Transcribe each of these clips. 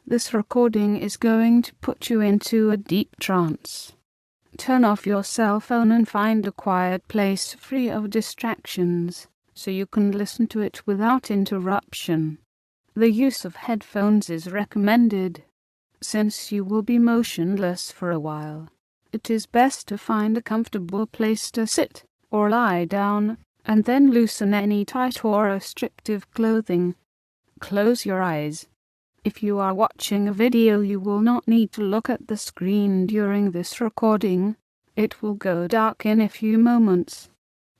This recording is going to put you into a deep trance. Turn off your cell phone and find a quiet place free of distractions, so you can listen to it without interruption. The use of headphones is recommended, since you will be motionless for a while. It is best to find a comfortable place to sit or lie down, and then loosen any tight or restrictive clothing. Close your eyes. If you are watching a video, you will not need to look at the screen during this recording. It will go dark in a few moments.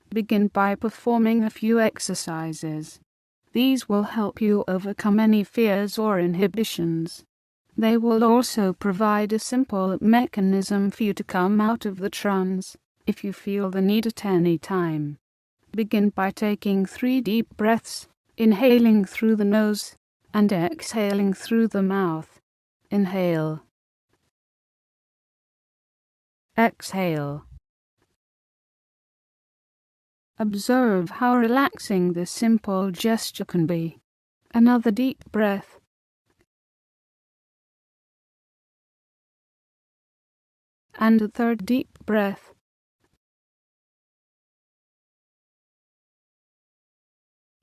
Begin by performing a few exercises. These will help you overcome any fears or inhibitions. They will also provide a simple mechanism for you to come out of the trance, if you feel the need at any time. Begin by taking 3 deep breaths, inhaling through the nose and exhaling through the mouth. Inhale. Exhale. Observe how relaxing this simple gesture can be. Another deep breath. And a third deep breath.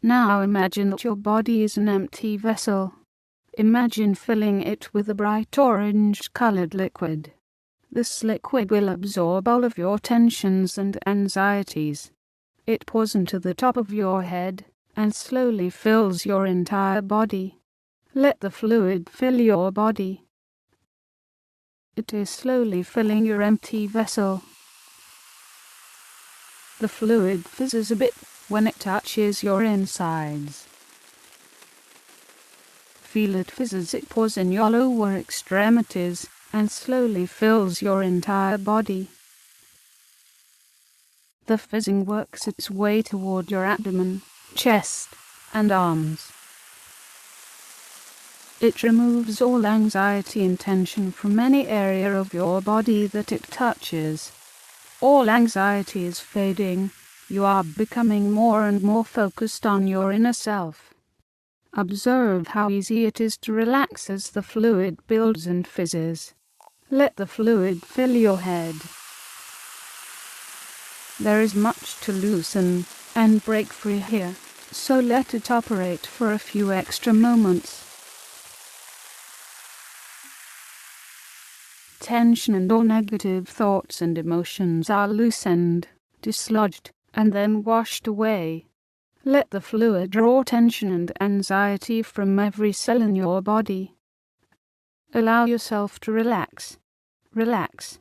Now imagine that your body is an empty vessel. Imagine filling it with a bright orange-colored liquid. This liquid will absorb all of your tensions and anxieties. It pours into the top of your head and slowly fills your entire body. Let the fluid fill your body. It is slowly filling your empty vessel. The fluid fizzes a bit when it touches your insides. Feel it fizz as it pours in your lower extremities and slowly fills your entire body. The fizzing works its way toward your abdomen, chest, and arms. It removes all anxiety and tension from any area of your body that it touches. All anxiety is fading. You are becoming more and more focused on your inner self. Observe how easy it is to relax as the fluid builds and fizzes. Let the fluid fill your head. There is much to loosen and break free here, so let it operate for a few extra moments. Tension and all negative thoughts and emotions are loosened, dislodged, and then washed away. Let the fluid draw tension and anxiety from every cell in your body. Allow yourself to relax. Relax.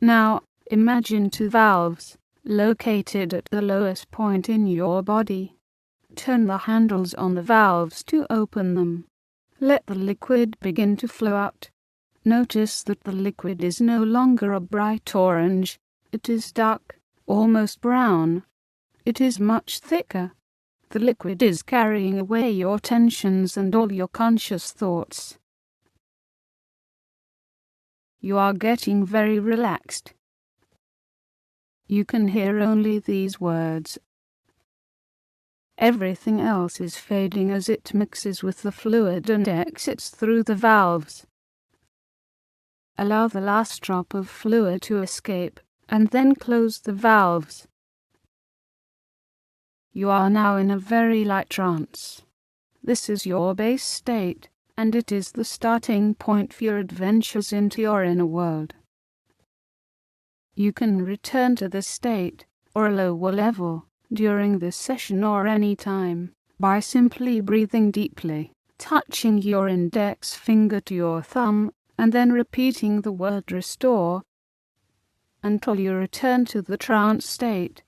Now, imagine 2 valves, located at the lowest point in your body. Turn the handles on the valves to open them. Let the liquid begin to flow out. Notice that the liquid is no longer a bright orange. It is dark, almost brown. It is much thicker. The liquid is carrying away your tensions and all your conscious thoughts. You are getting very relaxed. You can hear only these words. Everything else is fading as it mixes with the fluid and exits through the valves. Allow the last drop of fluid to escape, and then close the valves. You are now in a very light trance. This is your base state, and it is the starting point for your adventures into your inner world. You can return to this state, or a lower level, during this session or any time, by simply breathing deeply, touching your index finger to your thumb, and then repeating the word restore until you return to the trance state.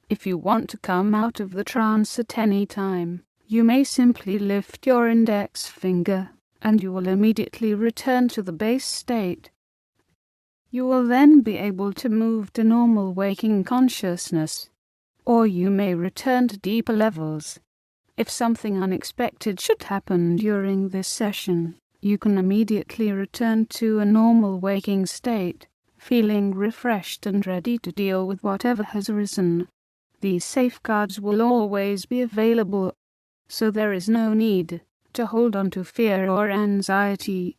If you want to come out of the trance at any time, you may simply lift your index finger, and you will immediately return to the base state. You will then be able to move to normal waking consciousness, or you may return to deeper levels. If something unexpected should happen during this session, you can immediately return to a normal waking state, feeling refreshed and ready to deal with whatever has arisen. These safeguards will always be available. so there is no need to hold on to fear or anxiety.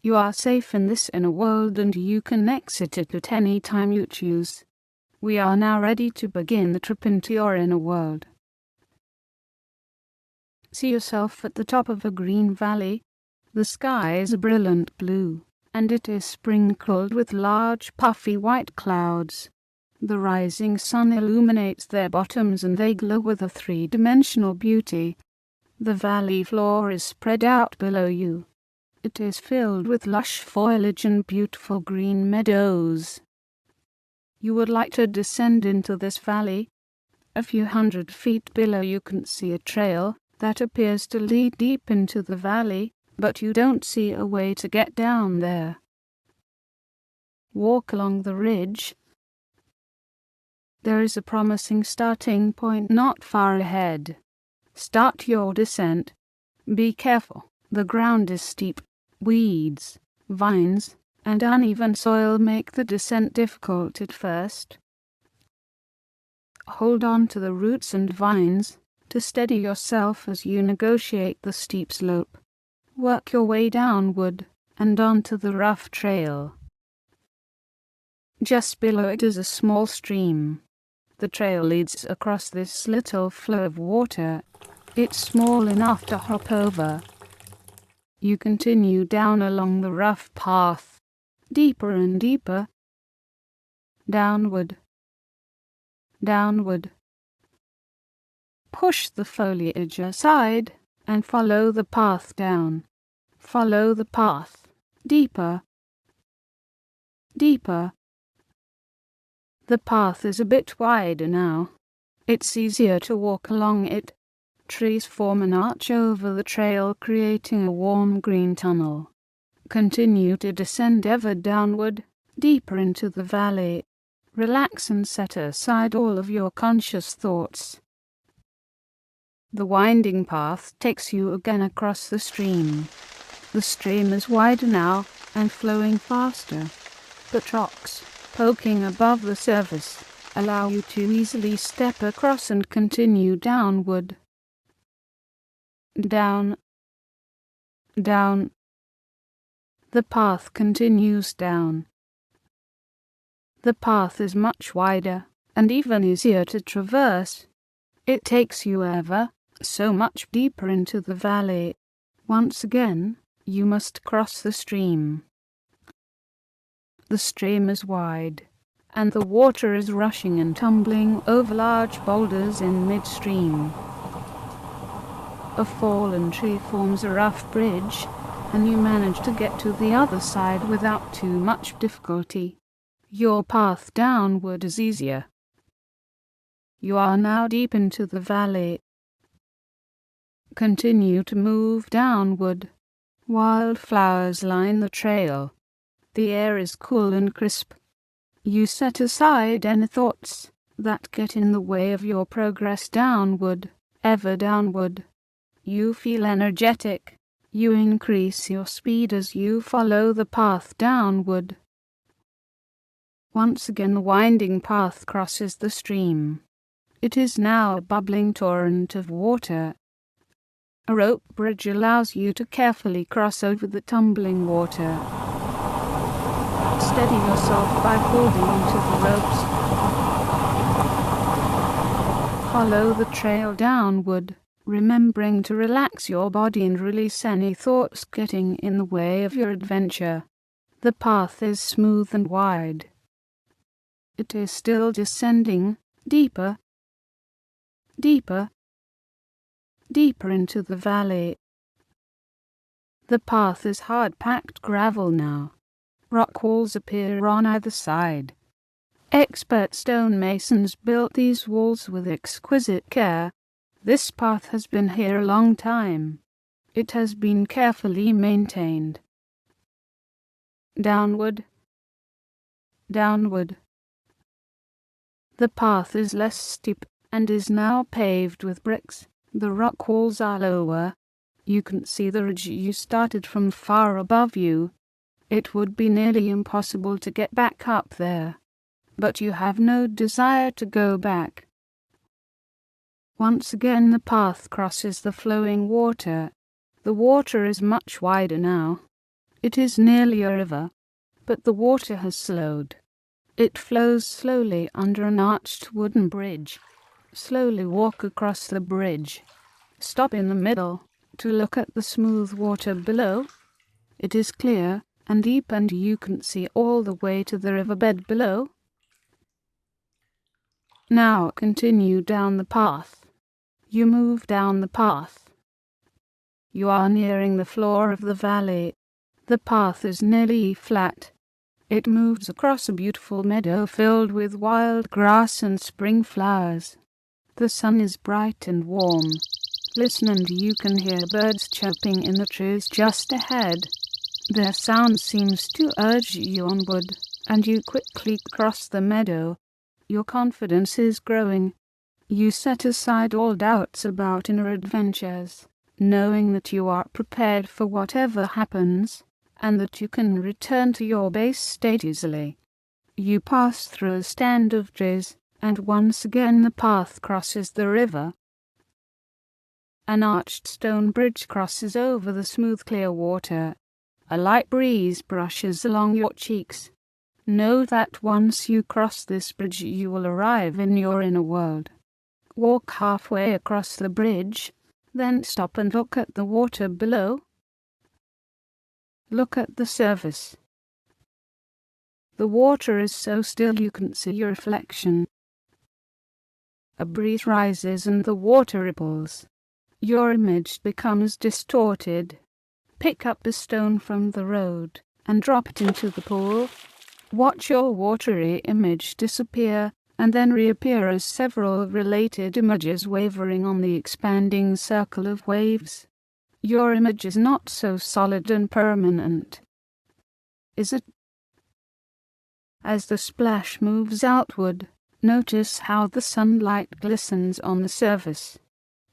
You are safe in this inner world and you can exit it at any time you choose. We are now ready to begin the trip into your inner world. See yourself at the top of a green valley. The sky is a brilliant blue, and it is sprinkled with large puffy white clouds. The rising sun illuminates their bottoms and they glow with a three-dimensional beauty. The valley floor is spread out below you. It is filled with lush foliage and beautiful green meadows. You would like to descend into this valley. A few hundred feet below you can see a trail that appears to lead deep into the valley, but you don't see a way to get down there. Walk along the ridge. There is a promising starting point not far ahead. Start your descent. Be careful, the ground is steep. Weeds, vines, and uneven soil make the descent difficult at first. Hold on to the roots and vines to steady yourself as you negotiate the steep slope. Work your way downward and onto the rough trail. Just below it is a small stream. The trail leads across this little flow of water. It's small enough to hop over. You continue down along the rough path, deeper and deeper. Downward. Downward. Push the foliage aside and follow the path down. Follow the path. Deeper. Deeper. The path is a bit wider now. It's easier to walk along it. Trees form an arch over the trail, creating a warm green tunnel. Continue to descend ever downward, deeper into the valley. Relax and set aside all of your conscious thoughts. The winding path takes you again across the stream. The stream is wider now and flowing faster, but rocks poking above the surface allow you to easily step across and continue downward. Down. Down. The path continues down. The path is much wider and even easier to traverse. It takes you ever so much deeper into the valley. Once again, you must cross the stream. The stream is wide, and the water is rushing and tumbling over large boulders in midstream. A fallen tree forms a rough bridge, and you manage to get to the other side without too much difficulty. Your path downward is easier. You are now deep into the valley. Continue to move downward. Wildflowers line the trail. The air is cool and crisp. You set aside any thoughts that get in the way of your progress downward, ever downward. You feel energetic. You increase your speed as you follow the path downward. Once again the winding path crosses the stream. It is now a bubbling torrent of water. A rope bridge allows you to carefully cross over the tumbling water. Steady yourself by holding onto the ropes. Follow the trail downward, remembering to relax your body and release any thoughts getting in the way of your adventure. The path is smooth and wide. It is still descending, deeper, deeper, deeper into the valley. The path is hard-packed gravel now. Rock walls appear on either side. Expert stonemasons built these walls with exquisite care. This path has been here a long time. It has been carefully maintained. Downward, downward. The path is less steep and is now paved with bricks. The rock walls are lower. You can see the ridge you started from far above you. It would be nearly impossible to get back up there, but you have no desire to go back. Once again the path crosses the flowing water. The water is much wider now. It is nearly a river, but the water has slowed. It flows slowly under an arched wooden bridge. Slowly walk across the bridge. Stop in the middle to look at the smooth water below. It is clear and deep, and you can see all the way to the riverbed below. Now continue down the path. You move down the path. You are nearing the floor of the valley. The path is nearly flat. It moves across a beautiful meadow filled with wild grass and spring flowers. The sun is bright and warm. Listen and you can hear birds chirping in the trees just ahead. Their sound seems to urge you onward, and you quickly cross the meadow. Your confidence is growing. You set aside all doubts about inner adventures, knowing that you are prepared for whatever happens, and that you can return to your base state easily. You pass through a stand of trees, and once again the path crosses the river. An arched stone bridge crosses over the smooth clear water. A light breeze brushes along your cheeks. Know that once you cross this bridge you will arrive in your inner world. Walk halfway across the bridge, then stop and look at the water below. Look at the surface. The water is so still you can see your reflection. A breeze rises and the water ripples. Your image becomes distorted. Pick up a stone from the road and drop it into the pool. Watch your watery image disappear and then reappear as several related images wavering on the expanding circle of waves. Your image is not so solid and permanent, is it? As the splash moves outward, notice how the sunlight glistens on the surface.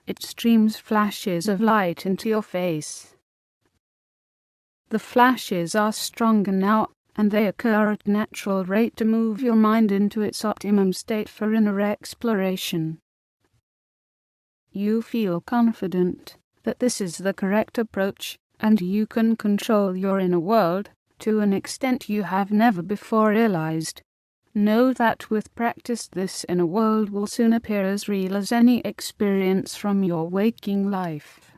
It streams flashes of light into your face. The flashes are stronger now, and they occur at natural rate to move your mind into its optimum state for inner exploration. You feel confident that this is the correct approach, and you can control your inner world to an extent you have never before realized. Know that with practice this inner world will soon appear as real as any experience from your waking life.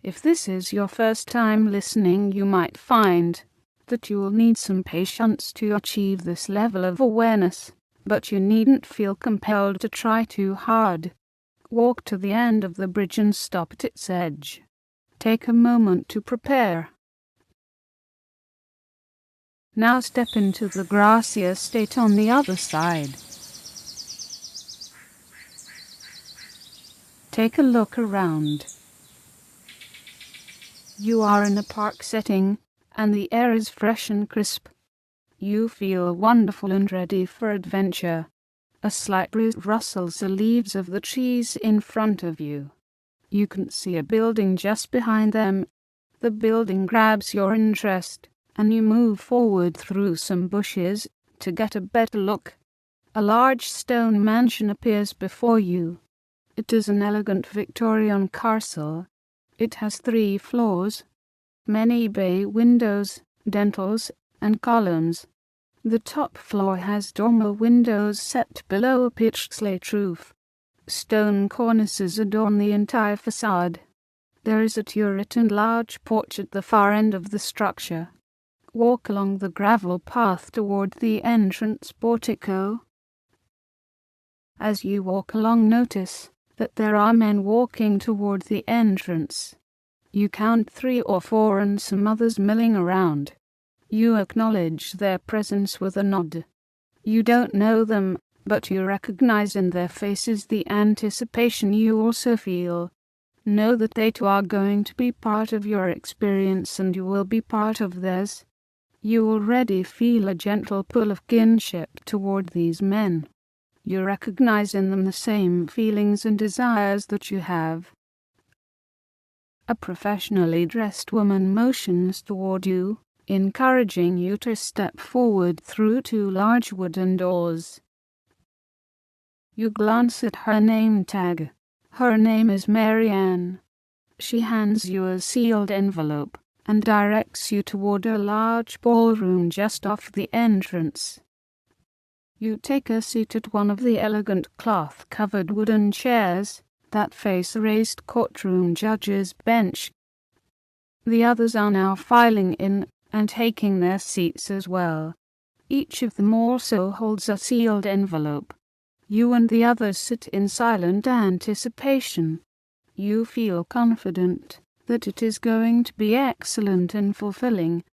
If this is your first time listening, you might find that you will need some patience to achieve this level of awareness, but you needn't feel compelled to try too hard. Walk to the end of the bridge and stop at its edge. Take a moment to prepare. Now step into the grassier state on the other side. Take a look around. You are in a park setting, and the air is fresh and crisp. You feel wonderful and ready for adventure. A slight breeze rustles the leaves of the trees in front of you. You can see a building just behind them. The building grabs your interest, and you move forward through some bushes to get a better look. A large stone mansion appears before you. It is an elegant Victorian castle. It has 3 floors, many bay windows, dentils, and columns. The top floor has dormer windows set below a pitched slate roof. Stone cornices adorn the entire facade. There is a turret and large porch at the far end of the structure. Walk along the gravel path toward the entrance portico. As you walk along, notice that there are men walking toward the entrance. You count 3 or 4 and some others milling around. You acknowledge their presence with a nod. You don't know them, but you recognize in their faces the anticipation you also feel. Know that they too are going to be part of your experience and you will be part of theirs. You already feel a gentle pull of kinship toward these men. You recognize in them the same feelings and desires that you have. A professionally dressed woman motions toward you, encouraging you to step forward through 2 large wooden doors. You glance at her name tag. Her name is Marianne. She hands you a sealed envelope and directs you toward a large ballroom just off the entrance. You take a seat at one of the elegant cloth-covered wooden chairs that face a raised courtroom judge's bench. The others are now filing in and taking their seats as well. Each of them also holds a sealed envelope. You and the others sit in silent anticipation. You feel confident that it is going to be excellent and fulfilling.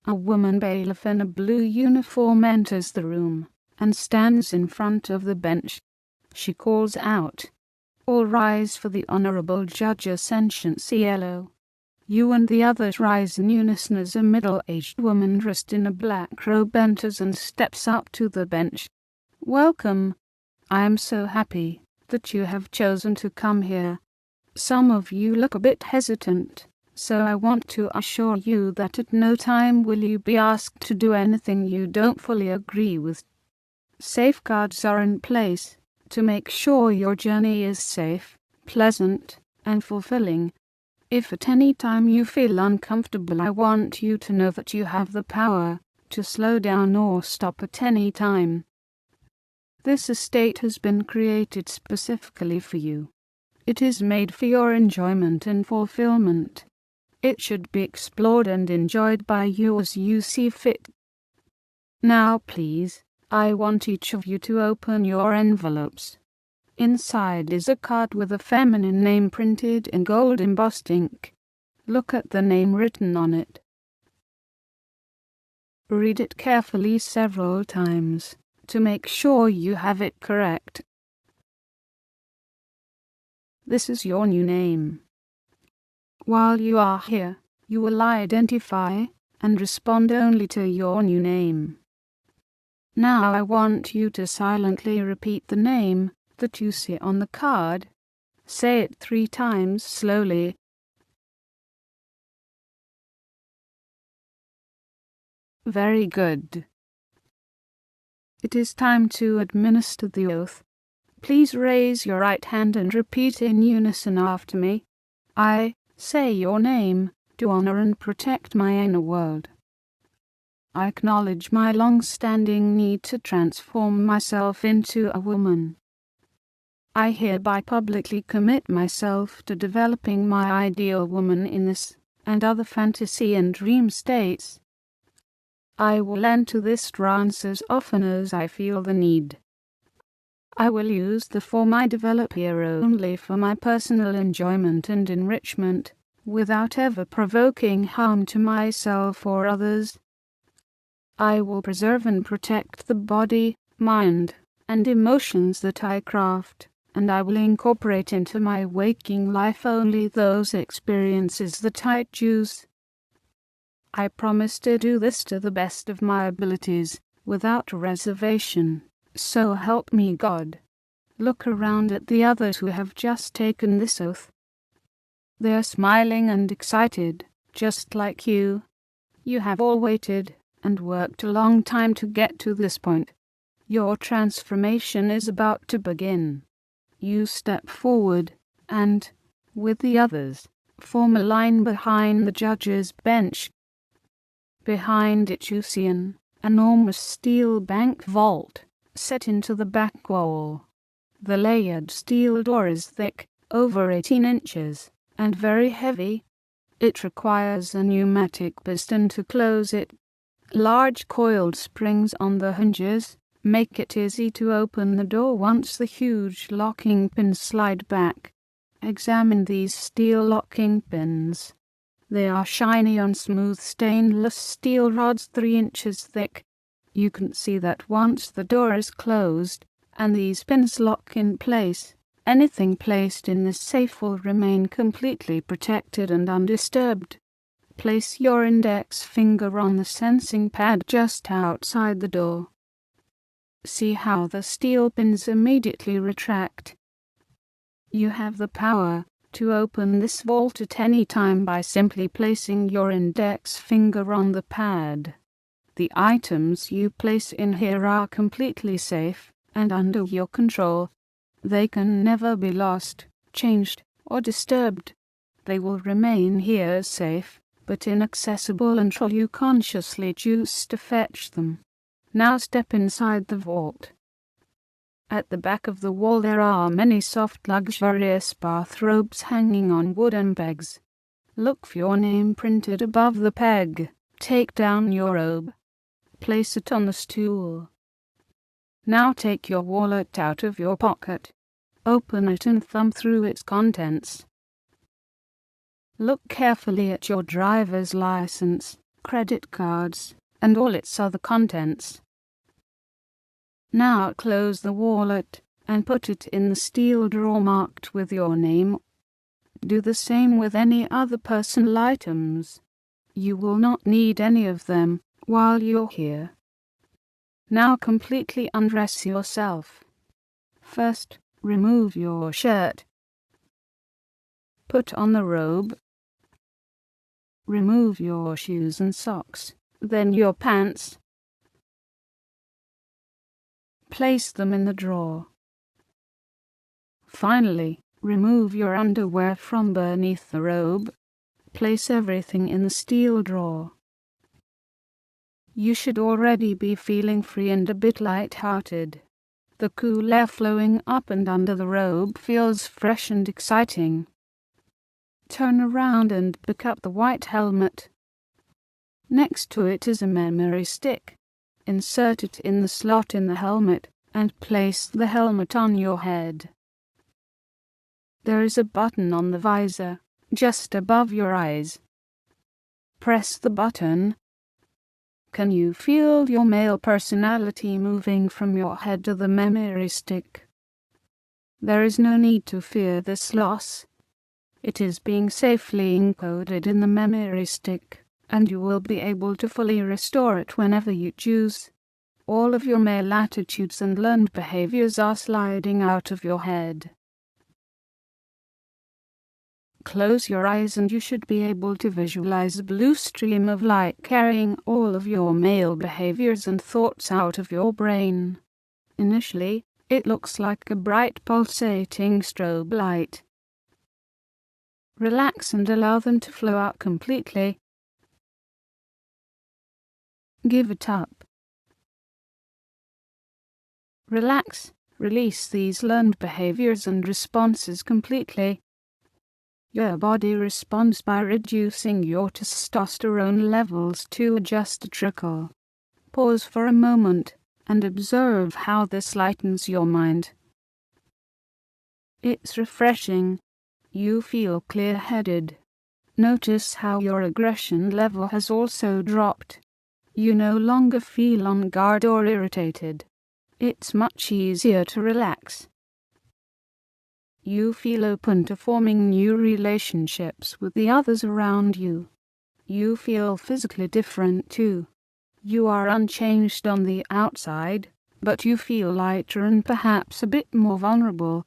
A woman bailiff in a blue uniform enters the room and stands in front of the bench. She calls out, "All rise for the Honorable Judge Ascension Cielo." You and the others rise in unison as a middle-aged woman dressed in a black robe enters and steps up to the bench. "Welcome. I am so happy that you have chosen to come here. Some of you look a bit hesitant, so I want to assure you that at no time will you be asked to do anything you don't fully agree with. Safeguards are in place to make sure your journey is safe, pleasant, and fulfilling. If at any time you feel uncomfortable, I want you to know that you have the power to slow down or stop at any time. This estate has been created specifically for you. It is made for your enjoyment and fulfillment. It should be explored and enjoyed by you as you see fit. Now please, I want each of you to open your envelopes. Inside is a card with a feminine name printed in gold embossed ink. Look at the name written on it. Read it carefully several times to make sure you have it correct. This is your new name. While you are here, you will identify and respond only to your new name. Now I want you to silently repeat the name that you see on the card. Say it 3 times slowly. Very good. It is time to administer the oath. Please raise your right hand and repeat in unison after me. I say your name to honor and protect my inner world. I acknowledge my long-standing need to transform myself into a woman. I hereby publicly commit myself to developing my ideal woman in this and other fantasy and dream states. I will enter this trance as often as I feel the need. I will use the form I develop here only for my personal enjoyment and enrichment, without ever provoking harm to myself or others. I will preserve and protect the body, mind, and emotions that I craft, and I will incorporate into my waking life only those experiences that I choose. I promise to do this to the best of my abilities, without reservation. So help me God. Look around at the others who have just taken this oath. They are smiling and excited, just like you. You have all waited and worked a long time to get to this point. Your transformation is about to begin. You step forward and, with the others, form a line behind the judge's bench. Behind it you see an enormous steel bank vault set into the back wall. The layered steel door is thick, over 18 inches, and very heavy. It requires a pneumatic piston to close it. Large coiled springs on the hinges make it easy to open the door once the huge locking pins slide back. Examine these steel locking pins. They are shiny on smooth stainless steel rods 3 inches thick. You can see that once the door is closed and these pins lock in place, anything placed in this safe will remain completely protected and undisturbed. Place your index finger on the sensing pad just outside the door. See how the steel pins immediately retract. You have the power to open this vault at any time by simply placing your index finger on the pad. The items you place in here are completely safe and under your control. They can never be lost, changed, or disturbed. They will remain here safe, but inaccessible until you consciously choose to fetch them. Now step inside the vault. At the back of the wall there are many soft, luxurious bathrobes hanging on wooden pegs. Look for your name printed above the peg. Take down your robe. Place it on the stool. Now take your wallet out of your pocket. Open it and thumb through its contents. Look carefully at your driver's license, credit cards, and all its other contents. Now close the wallet and put it in the steel drawer marked with your name. Do the same with any other personal items. You will not need any of them while you're here. Now completely undress yourself. First, remove your shirt. Put on the robe. Remove your shoes and socks, then your pants. Place them in the drawer. Finally, remove your underwear from beneath the robe. Place everything in the steel drawer. You should already be feeling free and a bit light-hearted. The cool air flowing up and under the robe feels fresh and exciting. Turn around and pick up the white helmet. Next to it is a memory stick. Insert it in the slot in the helmet and place the helmet on your head. There is a button on the visor, just above your eyes. Press the button. Can you feel your male personality moving from your head to the memory stick? There is no need to fear this loss. It is being safely encoded in the memory stick, and you will be able to fully restore it whenever you choose. All of your male attitudes and learned behaviors are sliding out of your head. Close your eyes and you should be able to visualize a blue stream of light carrying all of your male behaviors and thoughts out of your brain. Initially, it looks like a bright pulsating strobe light. Relax and allow them to flow out completely. Give it up. Relax, release these learned behaviors and responses completely. Your body responds by reducing your testosterone levels to just a trickle. Pause for a moment and observe how this lightens your mind. It's refreshing. You feel clear-headed. Notice how your aggression level has also dropped. You no longer feel on guard or irritated. It's much easier to relax. You feel open to forming new relationships with the others around you. You feel physically different too. You are unchanged on the outside, but you feel lighter and perhaps a bit more vulnerable.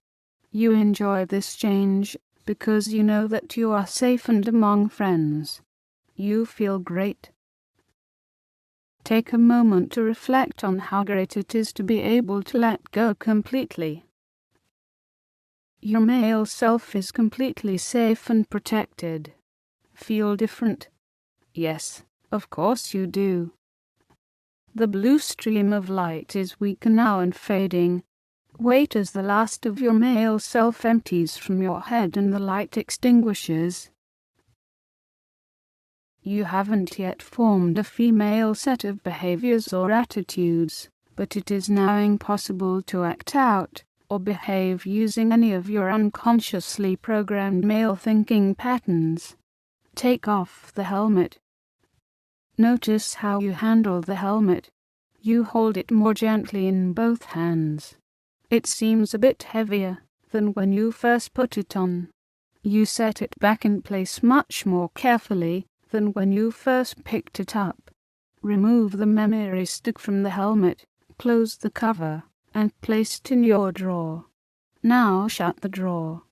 You enjoy this change because you know that you are safe and among friends. You feel great. Take a moment to reflect on how great it is to be able to let go completely. Your male self is completely safe and protected. Feel different? Yes, of course you do. The blue stream of light is weak now and fading. Wait as the last of your male self empties from your head and the light extinguishes. You haven't yet formed a female set of behaviors or attitudes, but it is now impossible to act out or behave using any of your unconsciously programmed male thinking patterns. Take off the helmet. Notice how you handle the helmet. You hold it more gently in both hands. It seems a bit heavier than when you first put it on. You set it back in place much more carefully than when you first picked it up. Remove the memory stick from the helmet, close the cover, and place it in your drawer. Now shut the drawer.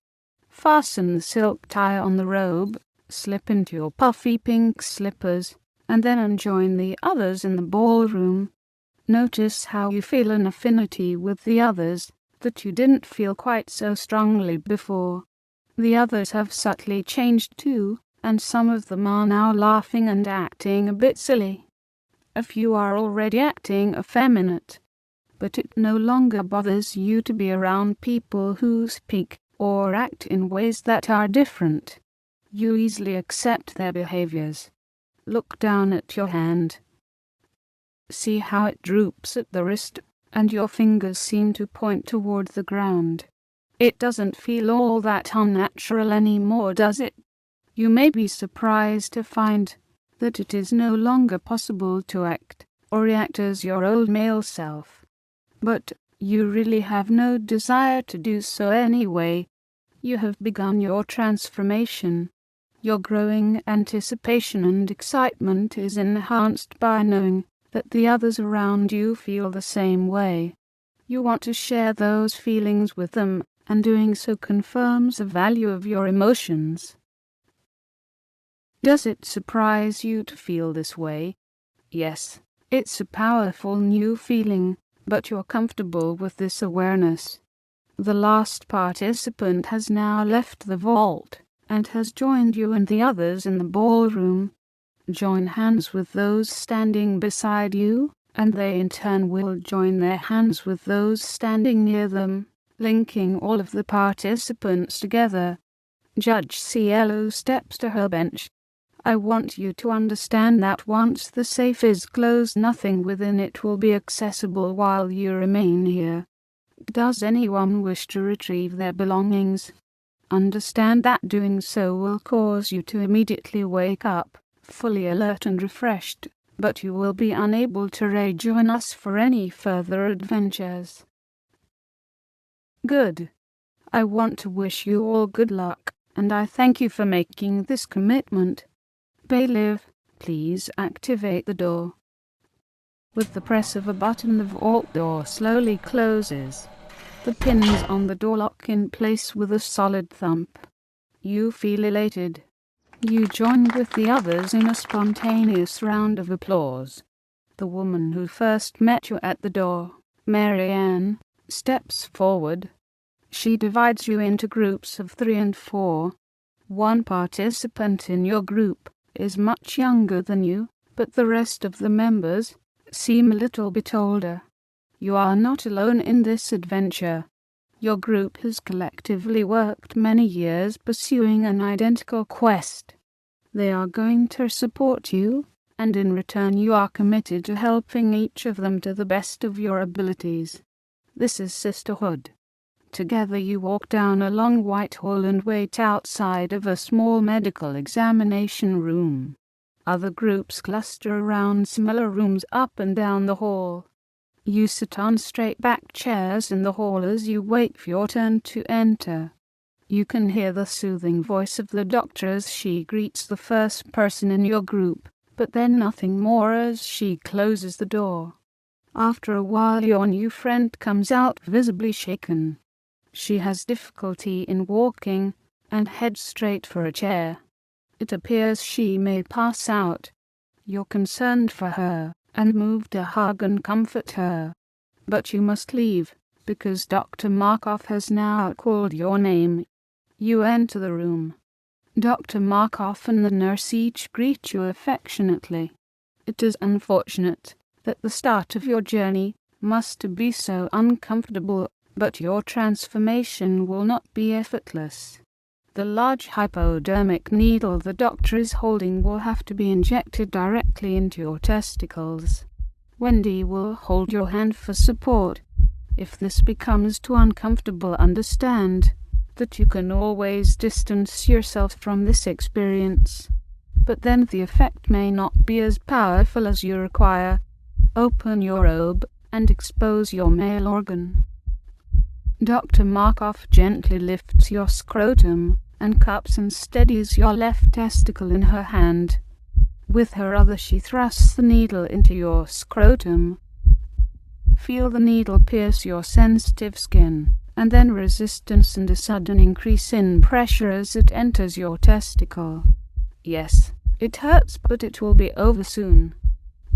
Fasten the silk tie on the robe, slip into your puffy pink slippers, and then join the others in the ballroom. Notice how you feel an affinity with the others, that you didn't feel quite so strongly before. The others have subtly changed too, and some of them are now laughing and acting a bit silly. A few are already acting effeminate. But it no longer bothers you to be around people who speak or act in ways that are different. You easily accept their behaviors. Look down at your hand. See how it droops at the wrist, and your fingers seem to point toward the ground. It doesn't feel all that unnatural anymore, does it? You may be surprised to find that it is no longer possible to act or react as your old male self. But you really have no desire to do so anyway. You have begun your transformation. Your growing anticipation and excitement is enhanced by knowing that the others around you feel the same way. You want to share those feelings with them, and doing so confirms the value of your emotions. Does it surprise you to feel this way? Yes, it's a powerful new feeling, but you're comfortable with this awareness. The last participant has now left the vault, and has joined you and the others in the ballroom. Join hands with those standing beside you, and they in turn will join their hands with those standing near them, linking all of the participants together. Judge Cielo steps to her bench. I want you to understand that once the safe is closed, nothing within it will be accessible while you remain here. Does anyone wish to retrieve their belongings? Understand that doing so will cause you to immediately wake up, fully alert and refreshed, but you will be unable to rejoin us for any further adventures. Good. I want to wish you all good luck, and I thank you for making this commitment. Bailiff, please activate the door. With the press of a button, the vault door slowly closes. The pins on the door lock in place with a solid thump. You feel elated. You join with the others in a spontaneous round of applause. The woman who first met you at the door, Marianne, steps forward. She divides you into groups of 3 and 4. One participant in your group is much younger than you, but the rest of the members seem a little bit older. You are not alone in this adventure. Your group has collectively worked many years pursuing an identical quest. They are going to support you, and in return you are committed to helping each of them to the best of your abilities. This is sisterhood. Together you walk down a long white hall and wait outside of a small medical examination room. Other groups cluster around similar rooms up and down the hall. You sit on straight-back chairs in the hall as you wait for your turn to enter. You can hear the soothing voice of the doctor as she greets the first person in your group, but then nothing more as she closes the door. After a while your new friend comes out visibly shaken. She has difficulty in walking and heads straight for a chair. It appears she may pass out. You're concerned for her and move to hug and comfort her. But you must leave, because Dr. Markov has now called your name. You enter the room. Dr. Markov and the nurse each greet you affectionately. It is unfortunate that the start of your journey must be so uncomfortable, but your transformation will not be effortless. The large hypodermic needle the doctor is holding will have to be injected directly into your testicles. Wendy will hold your hand for support. If this becomes too uncomfortable, understand that you can always distance yourself from this experience. But then the effect may not be as powerful as you require. Open your robe and expose your male organ. Dr. Markov gently lifts your scrotum and cups and steadies your left testicle in her hand. With her other she thrusts the needle into your scrotum. Feel the needle pierce your sensitive skin, and then resistance and a sudden increase in pressure as it enters your testicle. Yes, it hurts, but it will be over soon.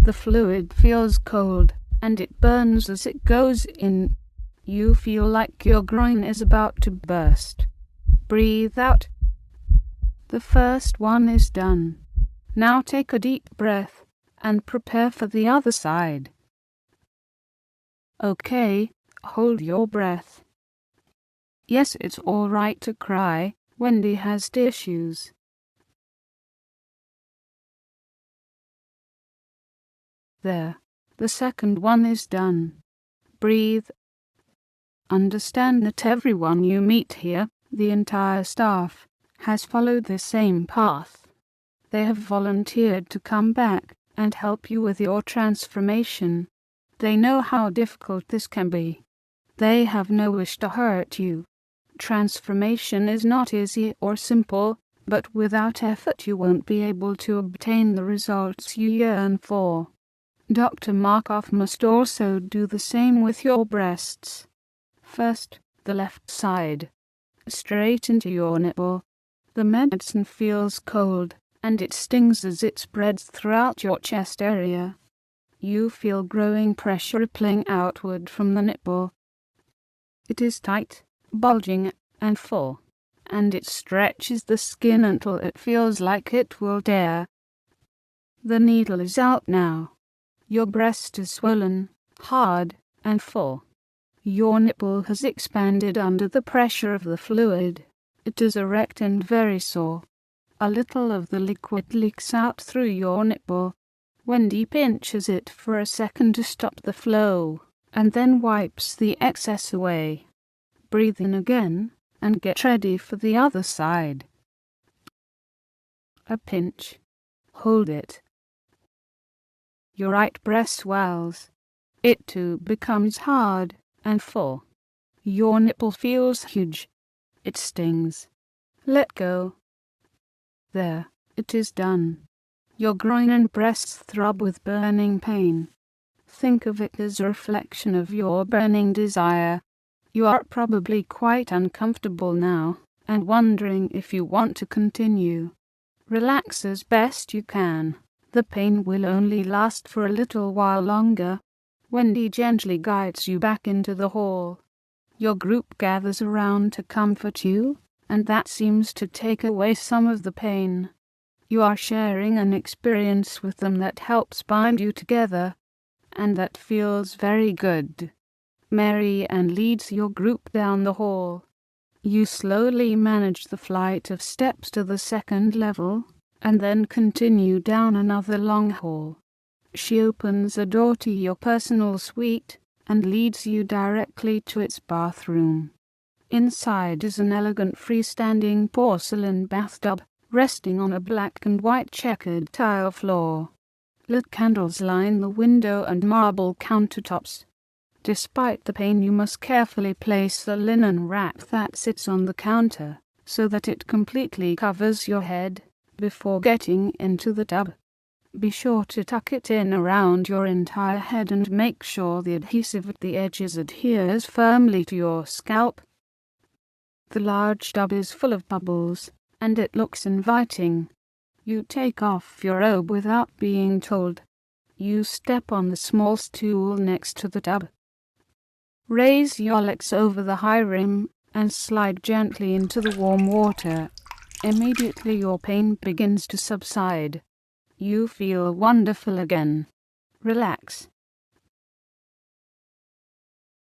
The fluid feels cold, and it burns as it goes in. You feel like your groin is about to burst. Breathe out. The first one is done. Now take a deep breath and prepare for the other side. Okay, hold your breath. Yes, it's all right to cry. Wendy has tissues. There. The second one is done. Breathe. Understand that everyone you meet here, the entire staff, has followed the same path. They have volunteered to come back and help you with your transformation. They know how difficult this can be. They have no wish to hurt you. Transformation is not easy or simple, but without effort you won't be able to obtain the results you yearn for. Dr. Markov must also do the same with your breasts. First, the left side. Straight into your nipple. The medicine feels cold, and it stings as it spreads throughout your chest area. You feel growing pressure rippling outward from the nipple. It is tight, bulging, and full, and it stretches the skin until it feels like it will tear. The needle is out now. Your breast is swollen, hard, and full. Your nipple has expanded under the pressure of the fluid. It is erect and very sore. A little of the liquid leaks out through your nipple. Wendy pinches it for a second to stop the flow, and then wipes the excess away. Breathe in again, and get ready for the other side. A pinch. Hold it. Your right breast swells. It too becomes hard and full. Your nipple feels huge. It stings. Let go. There, it is done. Your groin and breasts throb with burning pain. Think of it as a reflection of your burning desire. You are probably quite uncomfortable now, and wondering if you want to continue. Relax as best you can. The pain will only last for a little while longer. Wendy gently guides you back into the hall. Your group gathers around to comfort you, and that seems to take away some of the pain. You are sharing an experience with them that helps bind you together, and that feels very good. Mary Ann leads your group down the hall. You slowly manage the flight of steps to the second level, and then continue down another long hall. She opens a door to your personal suite and leads you directly to its bathroom. Inside is an elegant freestanding porcelain bathtub, resting on a black and white checkered tile floor. Lit candles line the window and marble countertops. Despite the pain, you must carefully place the linen wrap that sits on the counter, so that it completely covers your head, before getting into the tub. Be sure to tuck it in around your entire head and make sure the adhesive at the edges adheres firmly to your scalp. The large tub is full of bubbles, and it looks inviting. You take off your robe without being told. You step on the small stool next to the tub. Raise your legs over the high rim and slide gently into the warm water. Immediately your pain begins to subside. You feel wonderful again. Relax.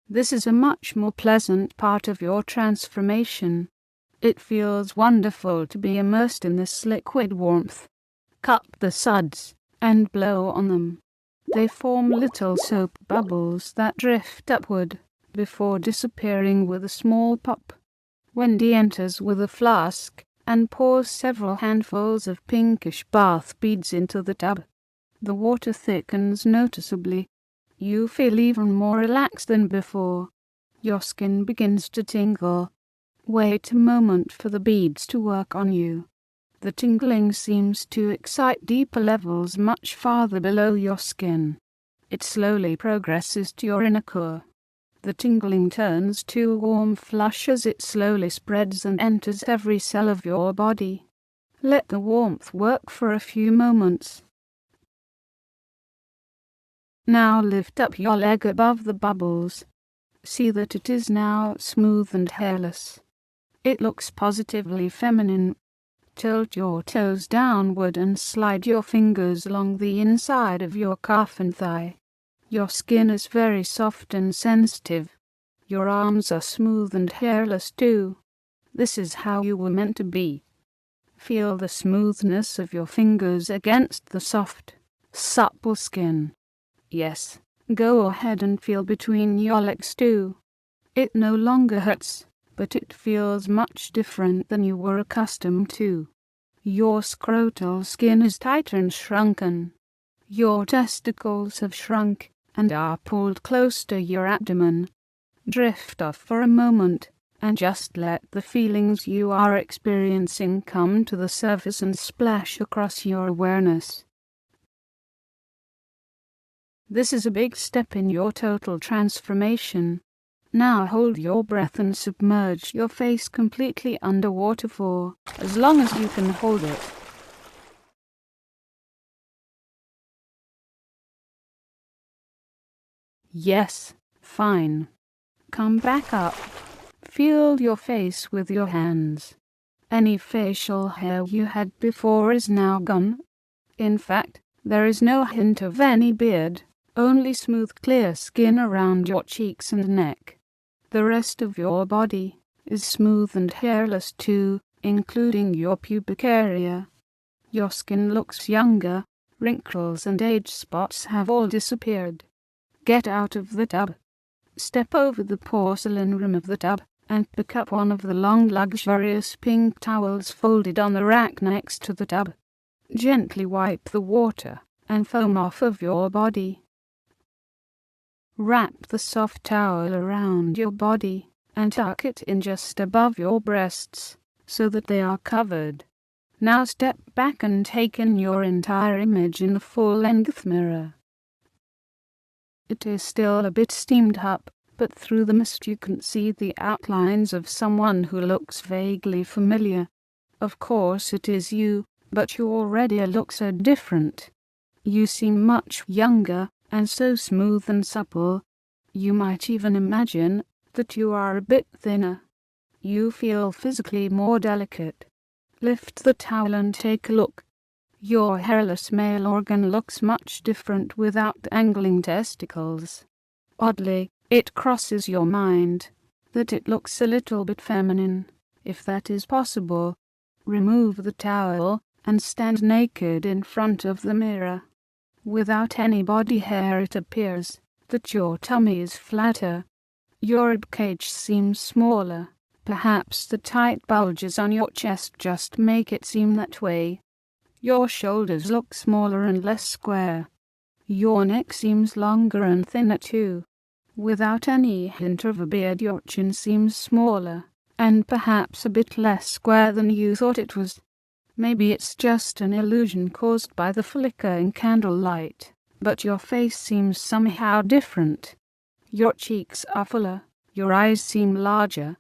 This is a much more pleasant part of your transformation. It feels wonderful to be immersed in this liquid warmth. Cup the suds and blow on them. They form little soap bubbles that drift upward before disappearing with a small pop. Wendy enters with a flask and pours several handfuls of pinkish bath beads into the tub. The water thickens noticeably. You feel even more relaxed than before. Your skin begins to tingle. Wait a moment for the beads to work on you. The tingling seems to excite deeper levels much farther below your skin. It slowly progresses to your inner core. The tingling turns to a warm flush as it slowly spreads and enters every cell of your body. Let the warmth work for a few moments. Now lift up your leg above the bubbles. See that it is now smooth and hairless. It looks positively feminine. Tilt your toes downward and slide your fingers along the inside of your calf and thigh. Your skin is very soft and sensitive. Your arms are smooth and hairless too. This is how you were meant to be. Feel the smoothness of your fingers against the soft, supple skin. Yes, go ahead and feel between your legs too. It no longer hurts, but it feels much different than you were accustomed to. Your scrotal skin is tighter and shrunken. Your testicles have shrunk and are pulled close to your abdomen. Drift off for a moment and just let the feelings you are experiencing come to the surface and splash across your awareness. This is a big step in your total transformation. Now hold your breath and submerge your face completely underwater for as long as you can hold it. Yes, fine. Come back up. Feel your face with your hands. Any facial hair you had before is now gone. In fact, there is no hint of any beard, only smooth clear skin around your cheeks and neck. The rest of your body is smooth and hairless too, including your pubic area. Your skin looks younger, wrinkles and age spots have all disappeared. Get out of the tub. Step over the porcelain rim of the tub and pick up one of the long luxurious pink towels folded on the rack next to the tub. Gently wipe the water and foam off of your body. Wrap the soft towel around your body and tuck it in just above your breasts so that they are covered. Now step back and take in your entire image in a full-length mirror. It is still a bit steamed up, but through the mist you can see the outlines of someone who looks vaguely familiar. Of course it is you, but you already look so different. You seem much younger and so smooth and supple. You might even imagine that you are a bit thinner. You feel physically more delicate. Lift the towel and take a look. Your hairless male organ looks much different without the dangling testicles. Oddly, it crosses your mind that it looks a little bit feminine, if that is possible. Remove the towel and stand naked in front of the mirror. Without any body hair it appears that your tummy is flatter. Your ribcage seems smaller. Perhaps the tight bulges on your chest just make it seem that way. Your shoulders look smaller and less square. Your neck seems longer and thinner too. Without any hint of a beard, your chin seems smaller, and perhaps a bit less square than you thought it was. Maybe it's just an illusion caused by the flickering candlelight, but your face seems somehow different. Your cheeks are fuller, your eyes seem larger.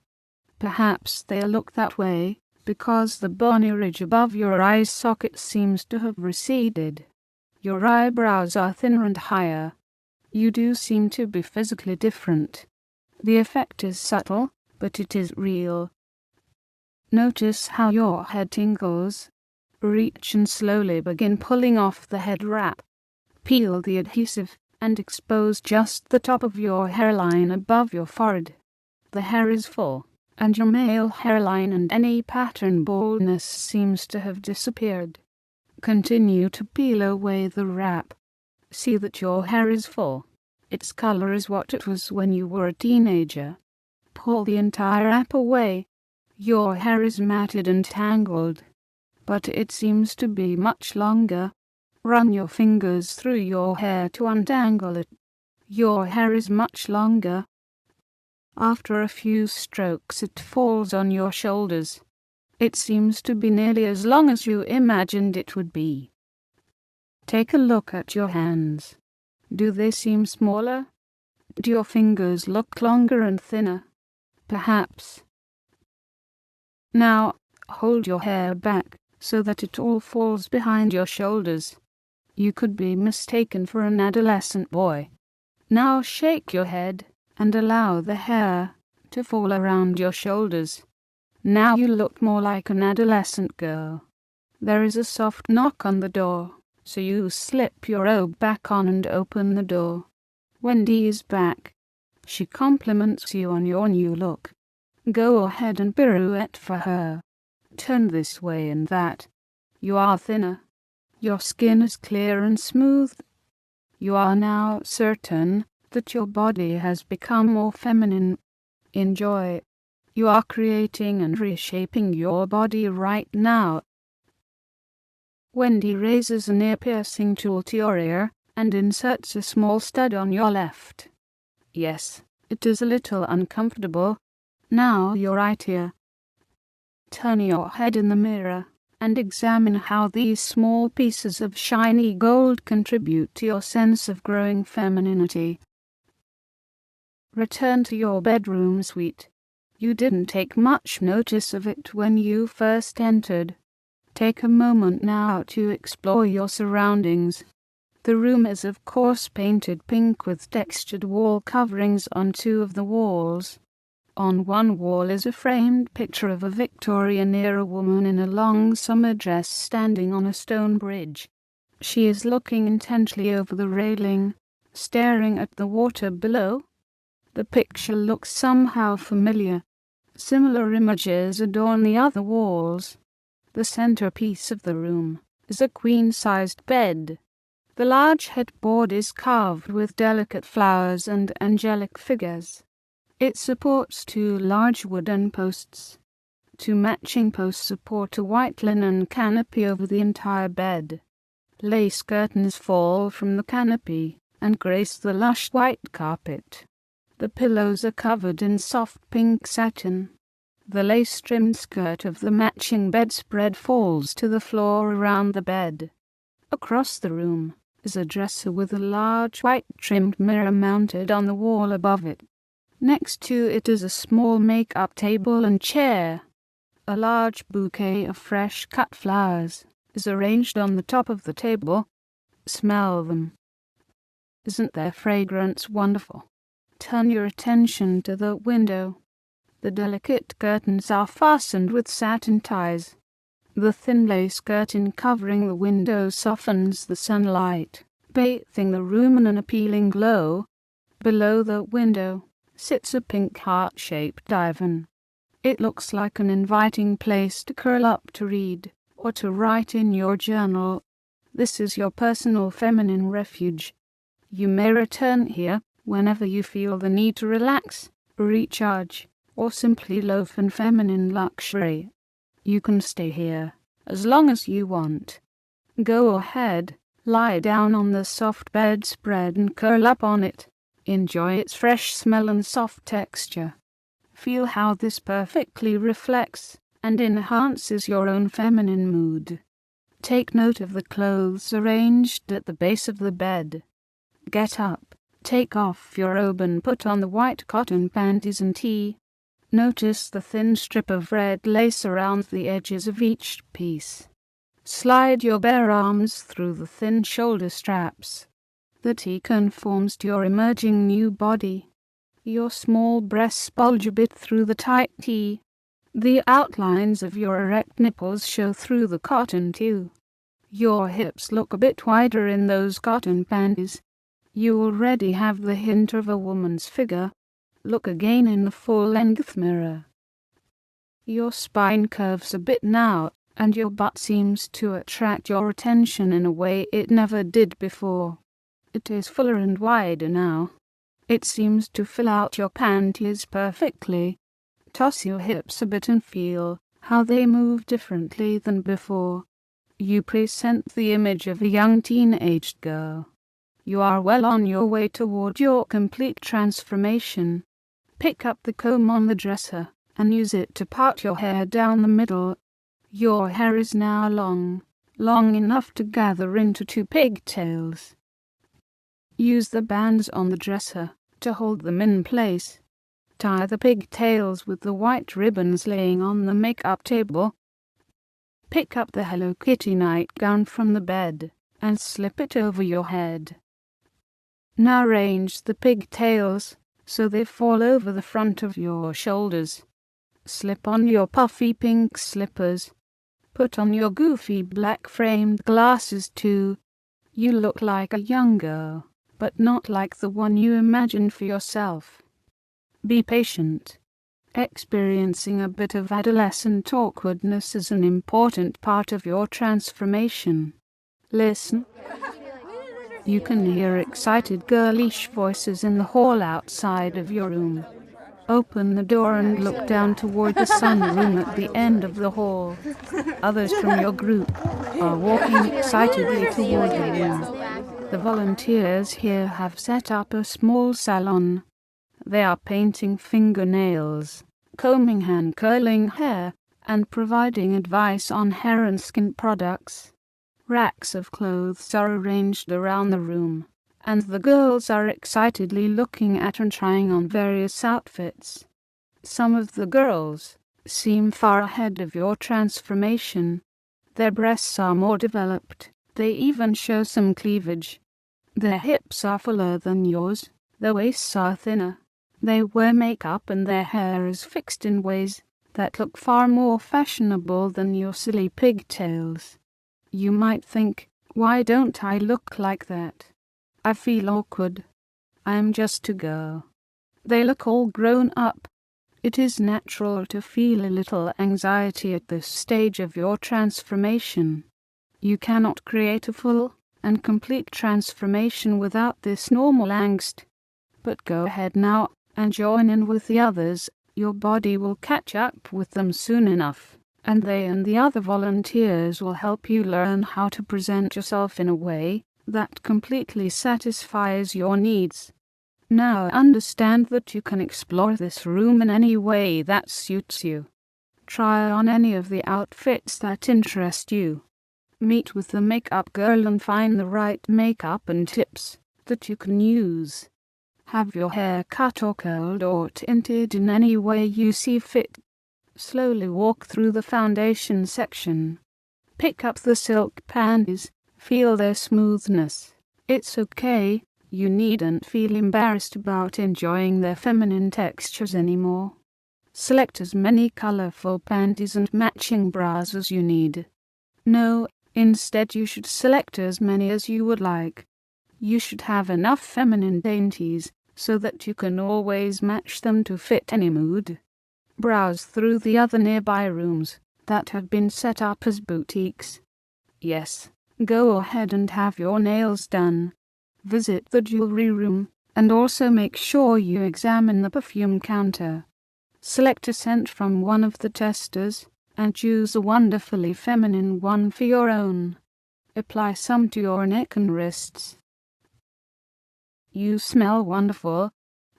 Perhaps they look that way because the bony ridge above your eye socket seems to have receded. Your eyebrows are thinner and higher. You do seem to be physically different. The effect is subtle, but it is real. Notice how your head tingles. Reach and slowly begin pulling off the head wrap. Peel the adhesive and expose just the top of your hairline above your forehead. The hair is full, and your male hairline and any pattern baldness seems to have disappeared. Continue to peel away the wrap. See that your hair is full. Its color is what it was when you were a teenager. Pull the entire wrap away. Your hair is matted and tangled, but it seems to be much longer. Run your fingers through your hair to untangle it. Your hair is much longer. After a few strokes it falls on your shoulders. It seems to be nearly as long as you imagined it would be. Take a look at your hands. Do they seem smaller? Do your fingers look longer and thinner? Perhaps. Now, hold your hair back so that it all falls behind your shoulders. You could be mistaken for an adolescent boy. Now shake your head and allow the hair to fall around your shoulders. Now you look more like an adolescent girl. There is a soft knock on the door, so you slip your robe back on and open the door. Wendy is back. She compliments you on your new look. Go ahead and pirouette for her. Turn this way and that. You are thinner. Your skin is clear and smooth. You are now certain that your body has become more feminine. Enjoy. You are creating and reshaping your body right now. Wendy raises an ear-piercing tool to your ear and inserts a small stud on your left. Yes, it is a little uncomfortable. Now your right ear. Turn your head in the mirror and examine how these small pieces of shiny gold contribute to your sense of growing femininity. Return to your bedroom suite. You didn't take much notice of it when you first entered. Take a moment now to explore your surroundings. The room is of course painted pink with textured wall coverings on two of the walls. On one wall is a framed picture of a Victorian-era woman in a long summer dress standing on a stone bridge. She is looking intently over the railing, staring at the water below. The picture looks somehow familiar. Similar images adorn the other walls. The centerpiece of the room is a queen-sized bed. The large headboard is carved with delicate flowers and angelic figures. It supports two large wooden posts. Two matching posts support a white linen canopy over the entire bed. Lace curtains fall from the canopy and grace the lush white carpet. The pillows are covered in soft pink satin. The lace-trimmed skirt of the matching bedspread falls to the floor around the bed. Across the room is a dresser with a large white-trimmed mirror mounted on the wall above it. Next to it is a small make-up table and chair. A large bouquet of fresh-cut flowers is arranged on the top of the table. Smell them. Isn't their fragrance wonderful? Turn your attention to the window. The delicate curtains are fastened with satin ties. The thin lace curtain covering the window softens the sunlight, bathing the room in an appealing glow. Below the window sits a pink heart-shaped divan. It looks like an inviting place to curl up to read or to write in your journal. This is your personal feminine refuge. You may return here whenever you feel the need to relax, recharge, or simply loaf in feminine luxury. You can stay here as long as you want. Go ahead, lie down on the soft bedspread and curl up on it. Enjoy its fresh smell and soft texture. Feel how this perfectly reflects and enhances your own feminine mood. Take note of the clothes arranged at the base of the bed. Get up, take off your robe and put on the white cotton panties and tee. Notice the thin strip of red lace around the edges of each piece. Slide your bare arms through the thin shoulder straps. The tee conforms to your emerging new body. Your small breasts bulge a bit through the tight tee. The outlines of your erect nipples show through the cotton too. Your hips look a bit wider in those cotton panties. You already have the hint of a woman's figure. Look again in the full-length mirror. Your spine curves a bit now, and your butt seems to attract your attention in a way it never did before. It is fuller and wider now. It seems to fill out your panties perfectly. Toss your hips a bit and feel how they move differently than before. You present the image of a young teen-aged girl. You are well on your way toward your complete transformation. Pick up the comb on the dresser and use it to part your hair down the middle. Your hair is now long enough to gather into 2 pigtails. Use the bands on the dresser to hold them in place. Tie the pigtails with the white ribbons laying on the make-up table. Pick up the Hello Kitty nightgown from the bed and slip it over your head. Now arrange the pigtails so they fall over the front of your shoulders. Slip on your puffy pink slippers. Put on your goofy black framed glasses too. You look like a young girl, but not like the one you imagined for yourself. Be patient. Experiencing a bit of adolescent awkwardness is an important part of your transformation. Listen. You can hear excited girlish voices in the hall outside of your room. Open the door and look down toward the sunroom at the end of the hall. Others from your group are walking excitedly toward the room. The volunteers here have set up a small salon. They are painting fingernails, combing and curling hair, and providing advice on hair and skin products. Racks of clothes are arranged around the room, and the girls are excitedly looking at and trying on various outfits. Some of the girls seem far ahead of your transformation. Their breasts are more developed. They even show some cleavage. Their hips are fuller than yours. Their waists are thinner. They wear makeup and their hair is fixed in ways that look far more fashionable than your silly pigtails. You might think, why don't I look like that? I feel awkward. I am just a girl. They look all grown up. It is natural to feel a little anxiety at this stage of your transformation. You cannot create a full and complete transformation without this normal angst. But go ahead now and join in with the others. Your body will catch up with them soon enough, and they and the other volunteers will help you learn how to present yourself in a way that completely satisfies your needs. Now understand that you can explore this room in any way that suits you. Try on any of the outfits that interest you. Meet with the makeup girl and find the right makeup and tips that you can use. Have your hair cut or curled or tinted in any way you see fit. Slowly walk through the foundation section. Pick up the silk panties. Feel their smoothness. It's okay. You needn't feel embarrassed about enjoying their feminine textures anymore. Select as many colorful panties and matching bras as you need. No, instead you should select as many as you would like. You should have enough feminine dainties so that you can always match them to fit any mood. Browse through the other nearby rooms that have been set up as boutiques. Yes, go ahead and have your nails done. Visit the jewelry room, and also make sure you examine the perfume counter. Select a scent from one of the testers, and choose a wonderfully feminine one for your own. Apply some to your neck and wrists. You smell wonderful.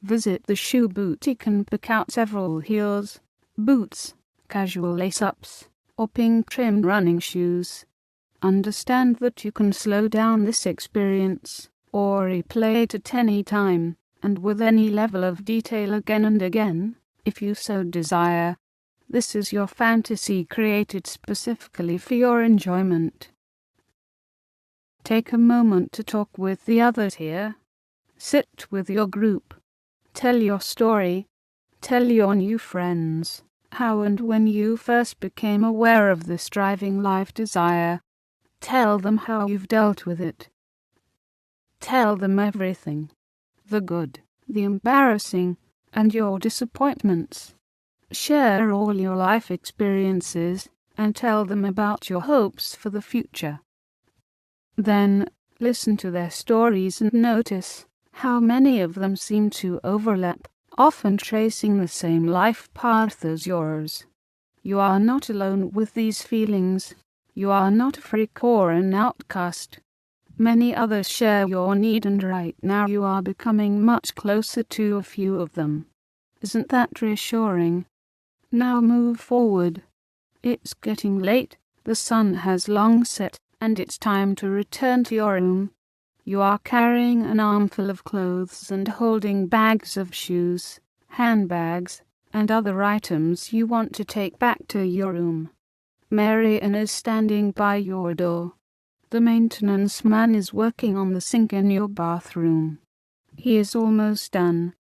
Visit the shoe boutique and pick out several heels, boots, casual lace-ups, or pink trim running shoes. Understand that you can slow down this experience, or replay it at any time, and with any level of detail again and again, if you so desire. This is your fantasy created specifically for your enjoyment. Take a moment to talk with the others here. Sit with your group. Tell your story. Tell your new friends how and when you first became aware of this driving life desire. Tell them how you've dealt with it. Tell them everything. The good, the embarrassing, and your disappointments. Share all your life experiences and tell them about your hopes for the future. Then, listen to their stories and notice how many of them seem to overlap, often tracing the same life path as yours. You are not alone with these feelings. You are not a freak or an outcast. Many others share your need, and right now you are becoming much closer to a few of them. Isn't that reassuring? Now move forward. It's getting late, the sun has long set, and it's time to return to your room. You are carrying an armful of clothes and holding bags of shoes, handbags, and other items you want to take back to your room. Marian is standing by your door. The maintenance man is working on the sink in your bathroom. He is almost done.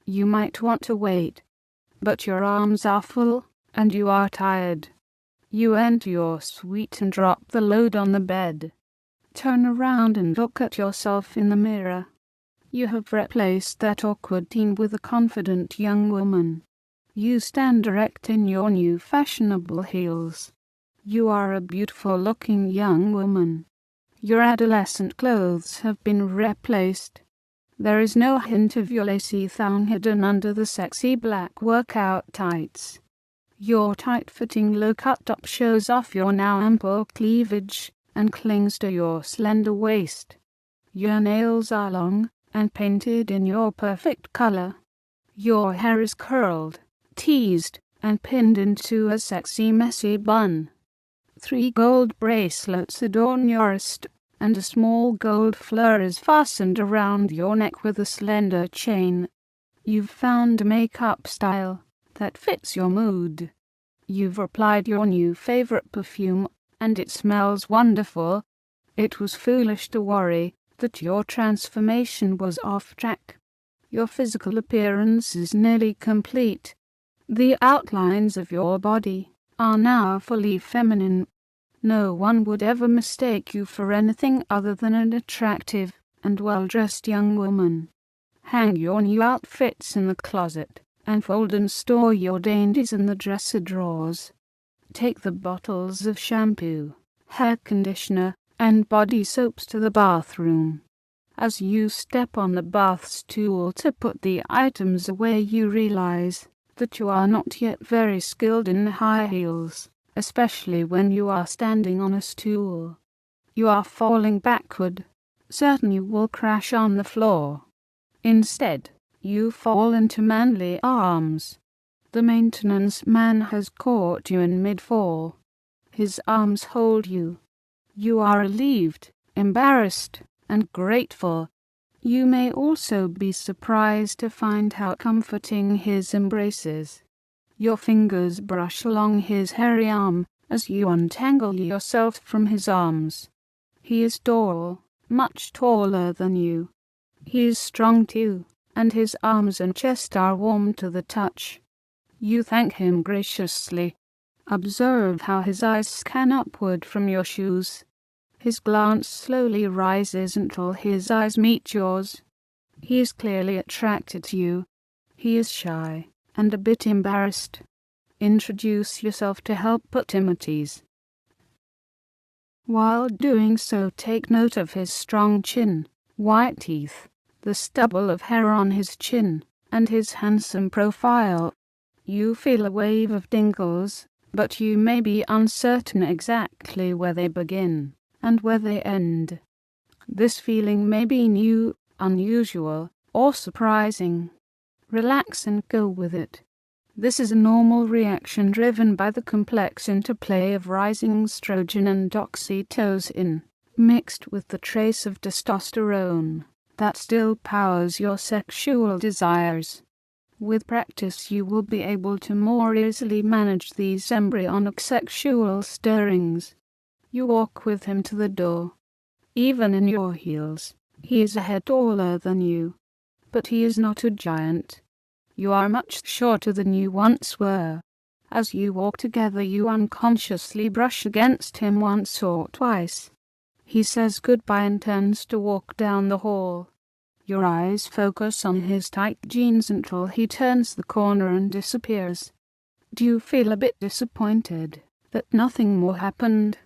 You might want to wait, but your arms are full, and you are tired. You enter your suite and drop the load on the bed. Turn around and look at yourself in the mirror. You have replaced that awkward teen with a confident young woman. You stand erect in your new fashionable heels. You are a beautiful-looking young woman. Your adolescent clothes have been replaced. There is no hint of your lacy thong hidden under the sexy black workout tights. Your tight-fitting low cut-top shows off your now ample cleavage and clings to your slender waist. Your nails are long and painted in your perfect color. Your hair is curled, teased, and pinned into a sexy messy bun. 3 gold bracelets adorn your wrist, and a small gold fleur is fastened around your neck with a slender chain. You've found a makeup style that fits your mood. You've applied your new favorite perfume, and it smells wonderful. It was foolish to worry that your transformation was off track. Your physical appearance is nearly complete. The outlines of your body are now fully feminine. No one would ever mistake you for anything other than an attractive and well-dressed young woman. Hang your new outfits in the closet, and fold and store your dainties in the dresser drawers. Take the bottles of shampoo, hair conditioner, and body soaps to the bathroom. As you step on the bath stool to put the items away, you realize that you are not yet very skilled in high heels, especially when you are standing on a stool. You are falling backward, certain you will crash on the floor. Instead, you fall into manly arms. The maintenance man has caught you in mid-fall. His arms hold you. You are relieved, embarrassed, and grateful. You may also be surprised to find how comforting his embrace is. Your fingers brush along his hairy arm as you untangle yourself from his arms. He is tall, much taller than you. He is strong too, and his arms and chest are warm to the touch. You thank him graciously. Observe how his eyes scan upward from your shoes. His glance slowly rises until his eyes meet yours. He is clearly attracted to you. He is shy and a bit embarrassed. Introduce yourself to help put him at ease. While doing so, take note of his strong chin, white teeth, the stubble of hair on his chin, and his handsome profile. You feel a wave of tingles, but you may be uncertain exactly where they begin and where they end. This feeling may be new, unusual, or surprising. Relax and go with it. This is a normal reaction driven by the complex interplay of rising estrogen and oxytocin, mixed with the trace of testosterone that still powers your sexual desires. With practice, you will be able to more easily manage these embryonic sexual stirrings. You walk with him to the door. Even in your heels, he is a head taller than you. But he is not a giant. You are much shorter than you once were. As you walk together, you unconsciously brush against him once or twice. He says goodbye and turns to walk down the hall. Your eyes focus on his tight jeans until he turns the corner and disappears. Do you feel a bit disappointed that nothing more happened?